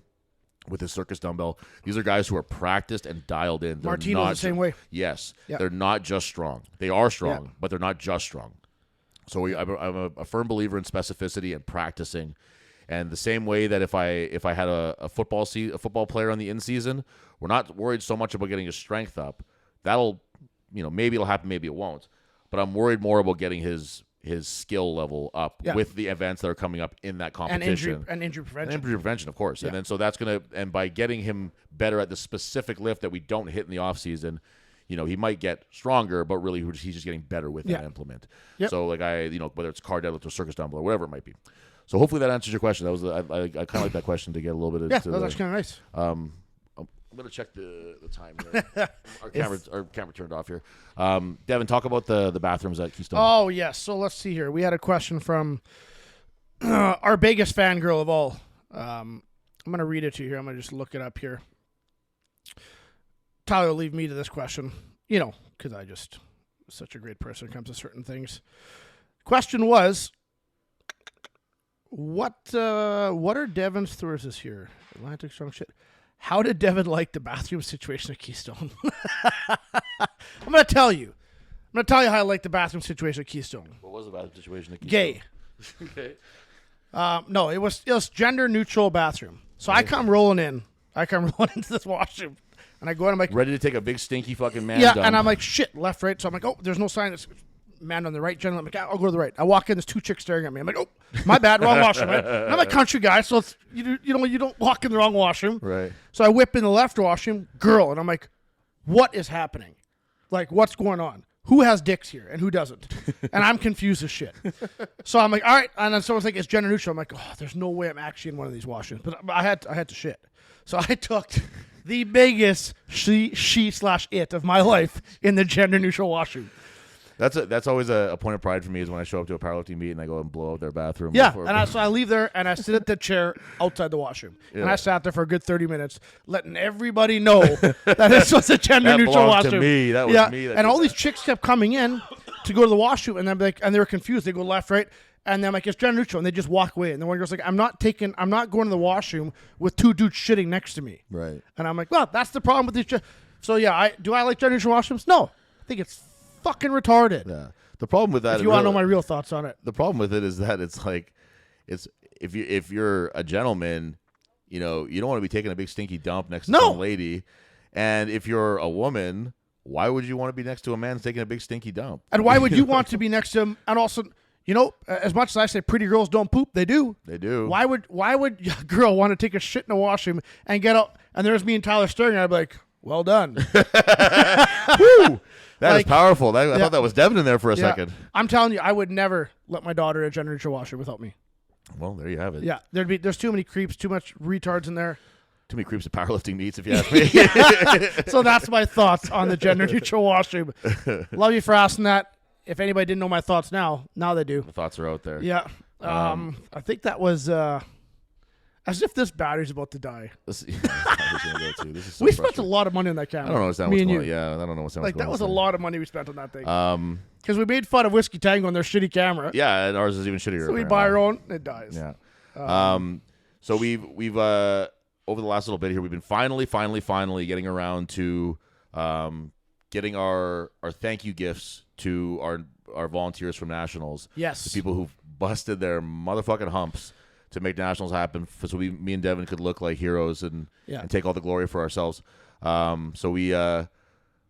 with his circus dumbbell. These are guys who are practiced and dialed in. Martino's the same way. Yes. Yeah. They're not just strong. They are strong, but they're not just strong. So I'm a firm believer in specificity and practicing. And the same way that if I had a football player on the in season, we're not worried so much about getting his strength up. That'll, maybe it'll happen, maybe it won't. But I'm worried more about getting his skill level up with the events that are coming up in that competition. And injury prevention. And injury prevention, of course. Yeah. And then so that's and by getting him better at the specific lift that we don't hit in the off season, he might get stronger, but really he's just getting better with that implement. Yep. So like whether it's car deadlift or circus dumbbell or whatever it might be. So hopefully that answers your question. That was I kind of like that question to get a little bit of. Yeah, that was actually kind of nice. I'm gonna check the time here. Our camera turned off here. Devin, talk about the bathrooms at Keystone. Oh yes. So let's see here. We had a question from our biggest fangirl of all. I'm gonna read it to you here. I'm gonna just look it up here. Tyler will leave me to this question, because I just such a great person when it comes to certain things. Question was, what are Devin's thoughts this year? Atlantic strong shit. How did Devin like the bathroom situation at Keystone? I'm going to tell you. I'm going to tell you how I like the bathroom situation at Keystone. What was the bathroom situation at Keystone? Gay. Okay. No, it was gender neutral bathroom. So I come rolling into this washroom, and I go in. I'm like, ready to take a big stinky fucking man. Yeah, dump. and I'm like, shit, left, right. So I'm like, oh, there's no sign. It's man on the right. Generally, I'm like, I'll go to the right. I walk in. There's 2 chicks staring at me. I'm like, oh, my bad, wrong washroom. Right? I'm a country guy, so it's you don't walk in the wrong washroom. Right. So I whip in the left washroom, girl, and I'm like, what is happening? Like, what's going on? Who has dicks here and who doesn't? And I'm confused as shit. So I'm like, all right. And then someone's like, it's gender neutral. I'm like, oh, there's no way I'm actually in one of these washrooms. But I had to shit. So I took the biggest she/it of my life in the gender neutral washroom. That's always a point of pride for me is when I show up to a powerlifting meet and I go and blow out their bathroom. Yeah, and so I leave there and I sit at the chair outside the washroom. Yeah. And I sat there for a good 30 minutes letting everybody know that this was a gender neutral washroom. To me. That was me. And all these chicks kept coming in to go to the washroom and they were confused. They go left, right, and then I'm like, it's gender neutral, and they just walk away. And the one girl's like, I'm not going to the washroom with two dudes shitting next to me. Right. And I'm like, well, that's the problem with these chicks. So yeah, do I like gender neutral washrooms? No. I think it's fucking retarded. Yeah. The problem with that, if you want to know my real thoughts on it, the problem with it is that it's like, if you're a gentleman, you don't want to be taking a big stinky dump next to some lady, and if you're a woman, why would you want to be next to a man taking a big stinky dump? And why would you want to be next to him? And also, as much as I say pretty girls don't poop, they do. They do. Why would a girl want to take a shit in a washroom and get out? And there's me and Tyler staring, and I'd be like, well done. Woo! That is powerful. I thought that was Devin in there for a second. I'm telling you, I would never let my daughter in a gender neutral washroom without me. Well, there you have it. Yeah, there's too many creeps, too much retards in there. Too many creeps at powerlifting meets, if you ask me. So that's my thoughts on the gender neutral washroom. Love you for asking that. If anybody didn't know my thoughts now they do. The thoughts are out there. Yeah. I think that was as if this battery's about to die. This is we spent a lot of money on that camera. I don't understand what's going on. Yeah, I don't know what's going on. Like, that was a lot of money we spent on that thing. Because we made fun of Whiskey Tango on their shitty camera. Yeah, and ours is even shittier. So we buy our own, it dies. Yeah. So we've over the last little bit here, we've been finally getting around to getting our thank you gifts to our volunteers from Nationals. Yes. The people who've busted their motherfucking humps to make Nationals happen, so me and Devin could look like heroes and take all the glory for ourselves. So we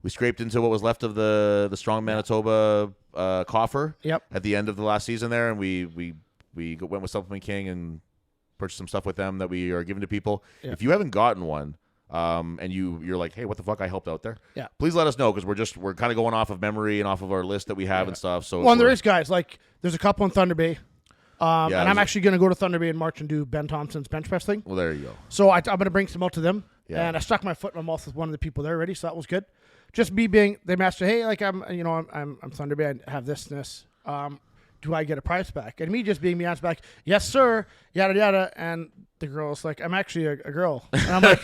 scraped into what was left of the Strong Manitoba coffer. Yep. At the end of the last season there, and we went with Supplement King and purchased some stuff with them that we are giving to people. Yep. If you haven't gotten one, and you're like, hey, what the fuck, I helped out there. Yeah. Please let us know, because we're kind of going off of memory and off of our list that we have and stuff. So there is guys, like there's a couple in Thunder Bay. And I'm actually going to go to Thunder Bay in March and do Ben Thompson's bench press thing. Well, there you go. So I'm going to bring some out to them. Yeah. And I stuck my foot in my mouth with one of the people there already, so that was good. Just me being, they master, hey, like I'm Thunder Bay, I have this and this. Do I get a prize back? And me just being me, answer back, yes, sir, yada, yada. And the girl's like, I'm actually a girl. And I'm like,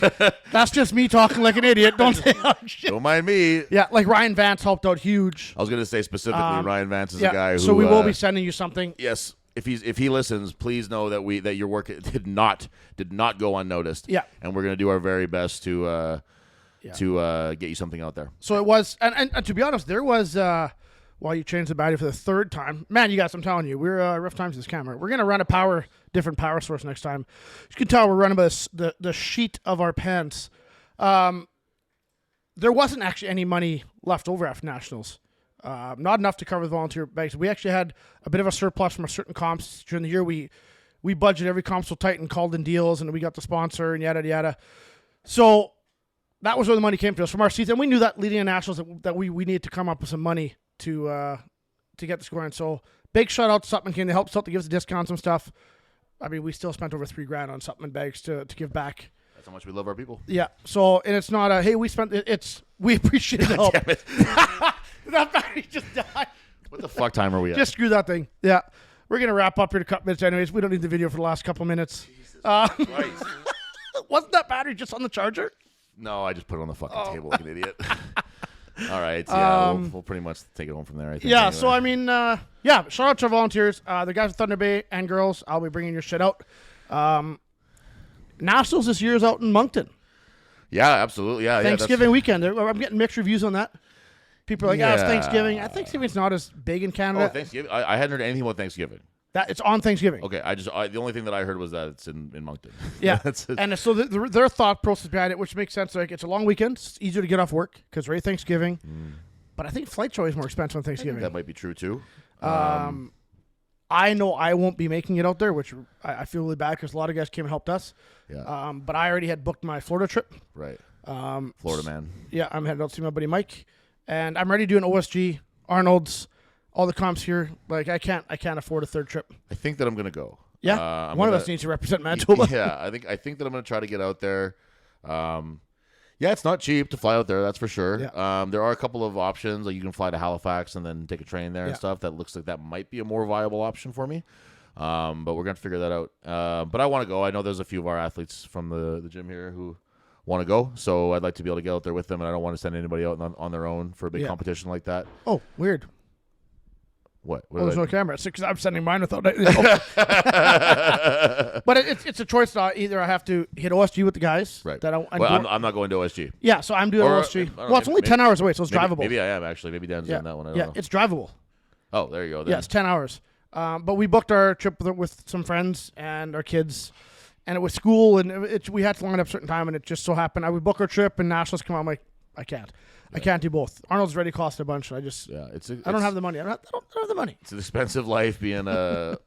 that's just me talking like an idiot. Don't say shit. Don't mind me. Yeah, like Ryan Vance helped out huge. I was going to say specifically Ryan Vance is a guy who. So we will be sending you something. Yes. If he listens, please know that your work did not go unnoticed. Yeah. And we're going to do our very best to get you something out there. So it was, and to be honest, there was, while you changed the battery for the third time, man, you guys, I'm telling you, we're rough times with this camera. We're going to run a different power source next time. You can tell we're running by the sheet of our pants. There wasn't actually any money left over after Nationals. Not enough to cover the volunteer bags. We actually had a bit of a surplus from a certain comps during the year. We budgeted every comp so tight and called in deals, and we got the sponsor and yada yada. So that was where the money came to us from our season. And we knew that leading to Nationals that we needed to come up with some money to get the score in. So big shout out to Supplement King. They helped us out to give us a discount and stuff. I mean, we still spent over $3,000 on supplement bags to give back. That's how much we love our people. Yeah. So, and it's not hey, we spent it. We appreciate the help. Damn it. That battery just died. What the fuck time are we at? Just screw that thing. Yeah. We're going to wrap up here in a couple minutes anyways. We don't need the video for the last couple minutes. Jesus Christ. Wasn't that battery just on the charger? No, I just put it on the fucking table like an idiot. All right. Yeah, we'll pretty much take it home from there, I think. Yeah, anyway. So, I mean, shout out to our volunteers. The guys at Thunder Bay and girls, I'll be bringing your shit out. Nationals this year is out in Moncton. Yeah, absolutely. Yeah, Thanksgiving weekend. I'm getting mixed reviews on that. People are like, it's Thanksgiving. Thanksgiving's not as big in Canada. Oh, Thanksgiving? I hadn't heard anything about Thanksgiving. That it's on Thanksgiving. Okay, the only thing that I heard was that it's in Moncton. Yeah, and so their thought process behind it, which makes sense. Like, it's a long weekend. It's easier to get off work because it's Thanksgiving. But I think flights are always more expensive on Thanksgiving. That might be true too. I know I won't be making it out there, which I feel really bad because a lot of guys came and helped us. Yeah. But I already had booked my Florida trip. Right. Florida man. Yeah, I'm headed out to see my buddy Mike. and I'm ready to do an OSG, Arnold's, all the comps here. Like I can't afford a third trip. I think that I'm gonna go. Yeah, one of us needs to represent Manitoba. Yeah, I think that I'm gonna try to get out there. Yeah, it's not cheap to fly out there, that's for sure. Yeah. There are a couple of options. Like you can fly to Halifax and then take a train there and stuff. That looks like that might be a more viable option for me. But we're going to figure that out. But I want to go. I know there's a few of our athletes from the gym here who want to go. So I'd like to be able to get out there with them, and I don't want to send anybody out on their own for a big competition like that. Oh, weird. What? Well, there's no camera. Because I'm sending mine without it. But it's a choice. Either I have to hit OSG with the guys. Right. I'm not going to OSG. Yeah, so I'm doing OSG. Well, it's only 10 hours away, so it's drivable. Maybe I am, actually. Maybe Dan's doing that one. I don't know. It's drivable. Oh, there you go. Then. Yeah, it's 10 hours. But we booked our trip with some friends and our kids, and it was school, and we had to line up a certain time, and it just so happened. I would book our trip, and nationals come out. I'm like, I can't. I can't do both. Arnold's already cost a bunch. I don't have the money. I don't have the money. It's an expensive life being a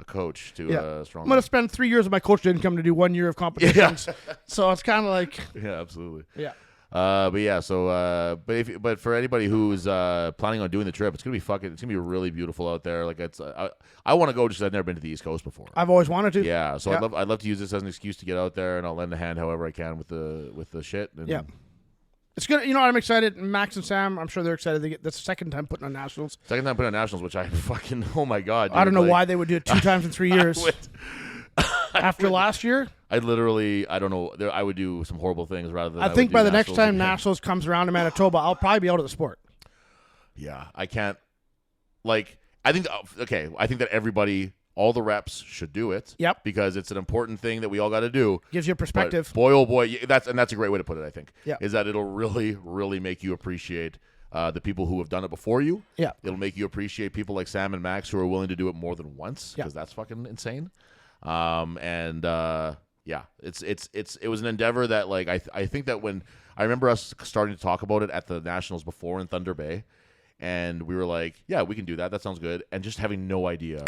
coach to a strong. I'm going to spend 3 years of my coach income to do 1 year of competitions. So it's kind of like. Yeah, absolutely. Yeah. But for anybody who's planning on doing the trip, it's gonna be really beautiful out there. Like I want to go just because I've never been to the East Coast before. I've always wanted to. Yeah, so I'd love to use this as an excuse to get out there, and I'll lend a hand however I can with the shit. And it's good. You know, I'm excited. Max and Sam, I'm sure they're excited. That's the second time putting on nationals. Second time putting on nationals, which I fucking oh my god. Dude, I don't know why they would do it 2 times in 3 years. After last year, I don't know. I would do some horrible things rather than. I think by the next time nationals comes around in Manitoba, I'll probably be out of the sport. Yeah, I can't. Like, I think that everybody, all the reps, should do it. Yep. Because it's an important thing that we all got to do. Gives you a perspective. But boy, oh boy, that's a great way to put it. I think. Yeah. Is that it'll really, really make you appreciate the people who have done it before you. Yeah. It'll make you appreciate people like Sam and Max who are willing to do it more than once. Because that's fucking insane. It was an endeavor that, like, I think that when I remember us starting to talk about it at the Nationals before in Thunder Bay, and we were like, yeah, we can do that. That sounds good. And just having no idea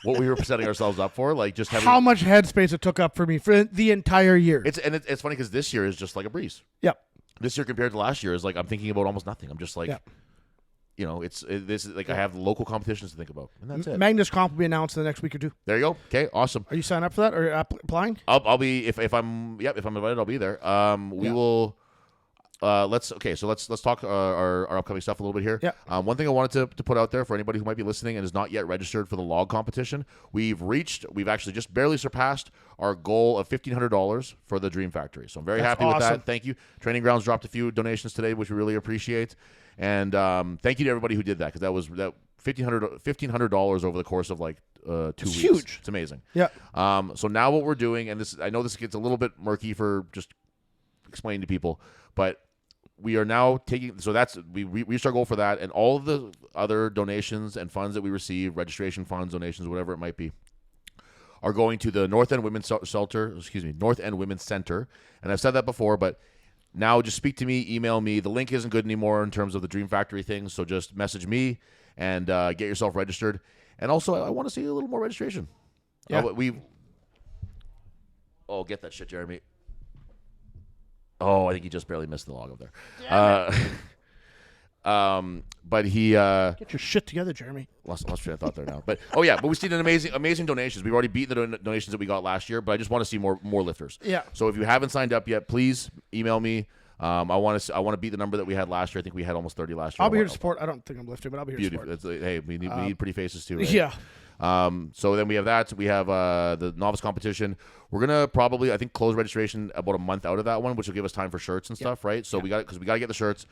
what we were setting ourselves up for, like just having how much headspace it took up for me for the entire year. It's funny because this year is just like a breeze. Yep. This year compared to last year is like I'm thinking about almost nothing. I'm just like. Yep. You know, I have local competitions to think about, and that's it. Magnus Comp will be announced in the next week or 2. There you go. Okay, awesome. Are you signing up for that or applying? I'll be if I'm invited, I'll be there. We will. Let's talk our upcoming stuff a little bit here. Yeah. One thing I wanted to put out there for anybody who might be listening and is not yet registered for the log competition, we've actually just barely surpassed our goal of $1,500 for the Dream Factory. So I'm very happy with that. Thank you. Training Grounds dropped a few donations today, which we really appreciate. And thank you to everybody who did that, because that was $1,500 over the course of like 2 weeks. Huge. It's amazing. Yeah. So now what we're doing, and I know this gets a little bit murky for just explaining to people, but we are now taking. So we reached our goal for that, and all of the other donations and funds that we receive, registration funds, donations, whatever it might be, are going to the North End Women's Center. And I've said that before, but. Now, just speak to me, email me. The link isn't good anymore in terms of the Dream Factory thing, so just message me and get yourself registered. And also, I want to see a little more registration. Yeah. Get that shit, Jeremy. Oh, I think he just barely missed the log up there. But he get your shit together, Jeremy. Lost train of thought there now. But but we've seen amazing donations. We've already beaten the donations that we got last year, but I just want to see more lifters. Yeah. So if you haven't signed up yet, please email me. I want to beat the number that we had last year. I think we had almost 30 last year. I'll be here to support. I don't think I'm lifting, but I'll be here to support. Hey, we need pretty faces too. Right? Yeah. So then we have that. We have the novice competition. We're gonna probably, I think, close registration about a month out of that one, which will give us time for shirts and stuff, right? So we got to get the shirts.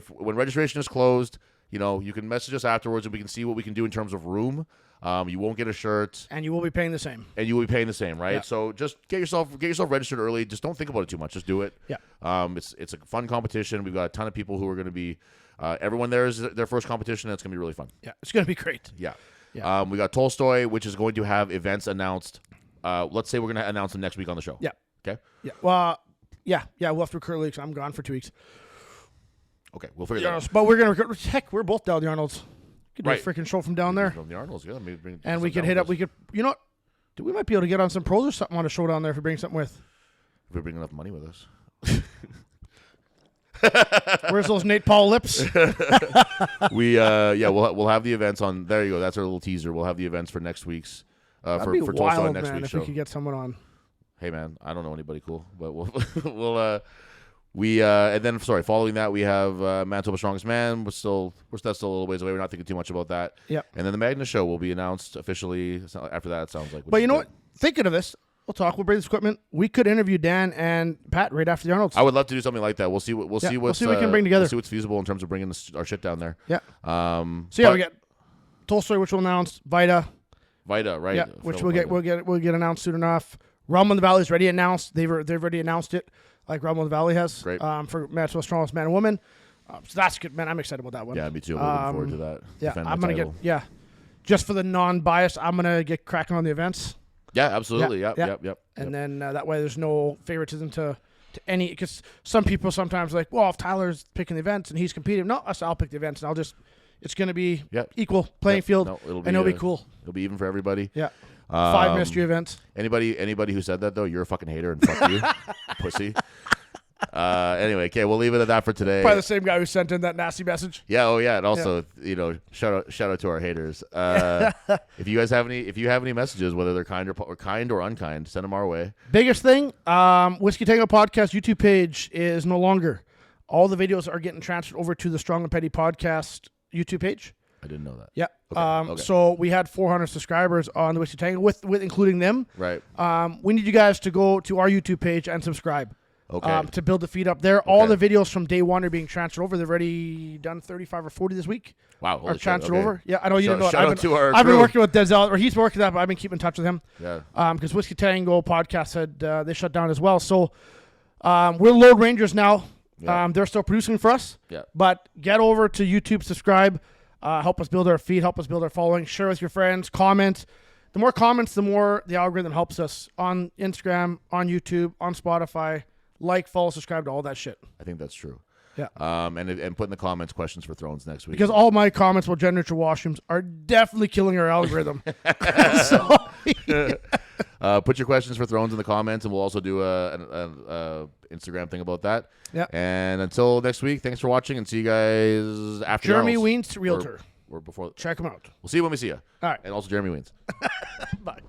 When registration is closed, you can message us afterwards and we can see what we can do in terms of room. You won't get a shirt, and you will be paying the same. And you will be paying the same, right? Yeah. So just get yourself registered early. Just don't think about it too much. Just do it. Yeah. It's a fun competition. We've got a ton of people who are going to be. Everyone there is their first competition. It's going to be really fun. Yeah, it's going to be great. Yeah. Yeah. We got Tolstoy, which is going to have events announced. Let's say we're going to announce them next week on the show. Yeah. Okay. Yeah. Well. Yeah. We'll have to recruit because I'm gone for 2 weeks. Okay, we'll figure that out. But we're going to recruit. Heck, we're both down the Arnolds. Could do a Right. freaking show from down there. From the Arnolds, yeah. Maybe and we could hit up. We could. You know what? We might be able to get on some pros or something on a show down there if we bring something with. If we bring enough money with us. Where's those Nate Paul lips? We'll have the events on. There you go. That's our little teaser. We'll have the events for next week's. That'd be for wild, next man, week's if show. we could get someone on. Hey man, I don't know anybody cool, but following that we have Manitoba Strongest Man. That's still a little ways away. We're not thinking too much about that. Yep. And then the Magnus show will be announced officially after that. It sounds like. But you know what? Thinking of this, we'll talk. We'll bring this equipment. We could interview Dan and Pat right after the Arnolds. I would love to do something like that. We'll see what we can bring together. We'll see what's feasible in terms of bringing our shit down there. Yeah. We get Tolstoy, which we'll announce. Vita, right? Yeah, which we'll get announced soon enough. Rumble in the Valley is already announced. They've already announced it, like Rumble in the Valley has. Great. For Manitoba's Strongest Man and Woman. So that's good, man. I'm excited about that one. Yeah, me too. I'm looking forward to that. Yeah, I'm gonna get just for the non-bias. I'm gonna get cracking on the events. Yeah, absolutely. Yep. And then that way, there's no favoritism to any, because some people sometimes like, well, if Tyler's picking the events and he's competing, no, I'll pick the events, and it's going to be equal playing field, and it'll be cool. It'll be even for everybody. Yeah. 5 mystery events. Anybody who said that though, you're a fucking hater and fuck you, pussy. Anyway, okay, we'll leave it at that for today. Probably the same guy who sent in that nasty message. Yeah, and also, shout out to our haters. If you have any messages, whether they're kind or unkind, send them our way. Biggest thing, Whiskey Tango Podcast YouTube page is no longer. All the videos are getting transferred over to the Strong and Petty Podcast YouTube page. I didn't know that. Yeah. Okay. So we had 400 subscribers on the Whiskey Tango with including them. Right. We need you guys to go to our YouTube page and subscribe. Okay. To build the feed up there. Okay. All the videos from day one are being transferred over. They've already done 35 or 40 this week. Wow. Are transferred over. Yeah, I know you didn't know. I've been working with Denzel, or he's working that, but I've been keeping in touch with him. Yeah. Because Whiskey Tango Podcast said they shut down as well. So we're Lord Rangers now. Yeah. They're still producing for us. Yeah. But get over to YouTube, subscribe, help us build our feed, help us build our following, share with your friends, comment. The more comments, the more the algorithm helps us on Instagram, on YouTube, on Spotify. Like, follow, subscribe to all that shit. I think that's true. Yeah. And put in the comments questions for Thrones next week. Because all my comments about gender-neutral washrooms are definitely killing our algorithm. Put your questions for Thrones in the comments, and we'll also do a Instagram thing about that. Yeah. And until next week, thanks for watching, and see you guys after. Jeremy Wiens, realtor. Or before. Check him out. We'll see you when we see you. All right. And also Jeremy Wiens. Bye.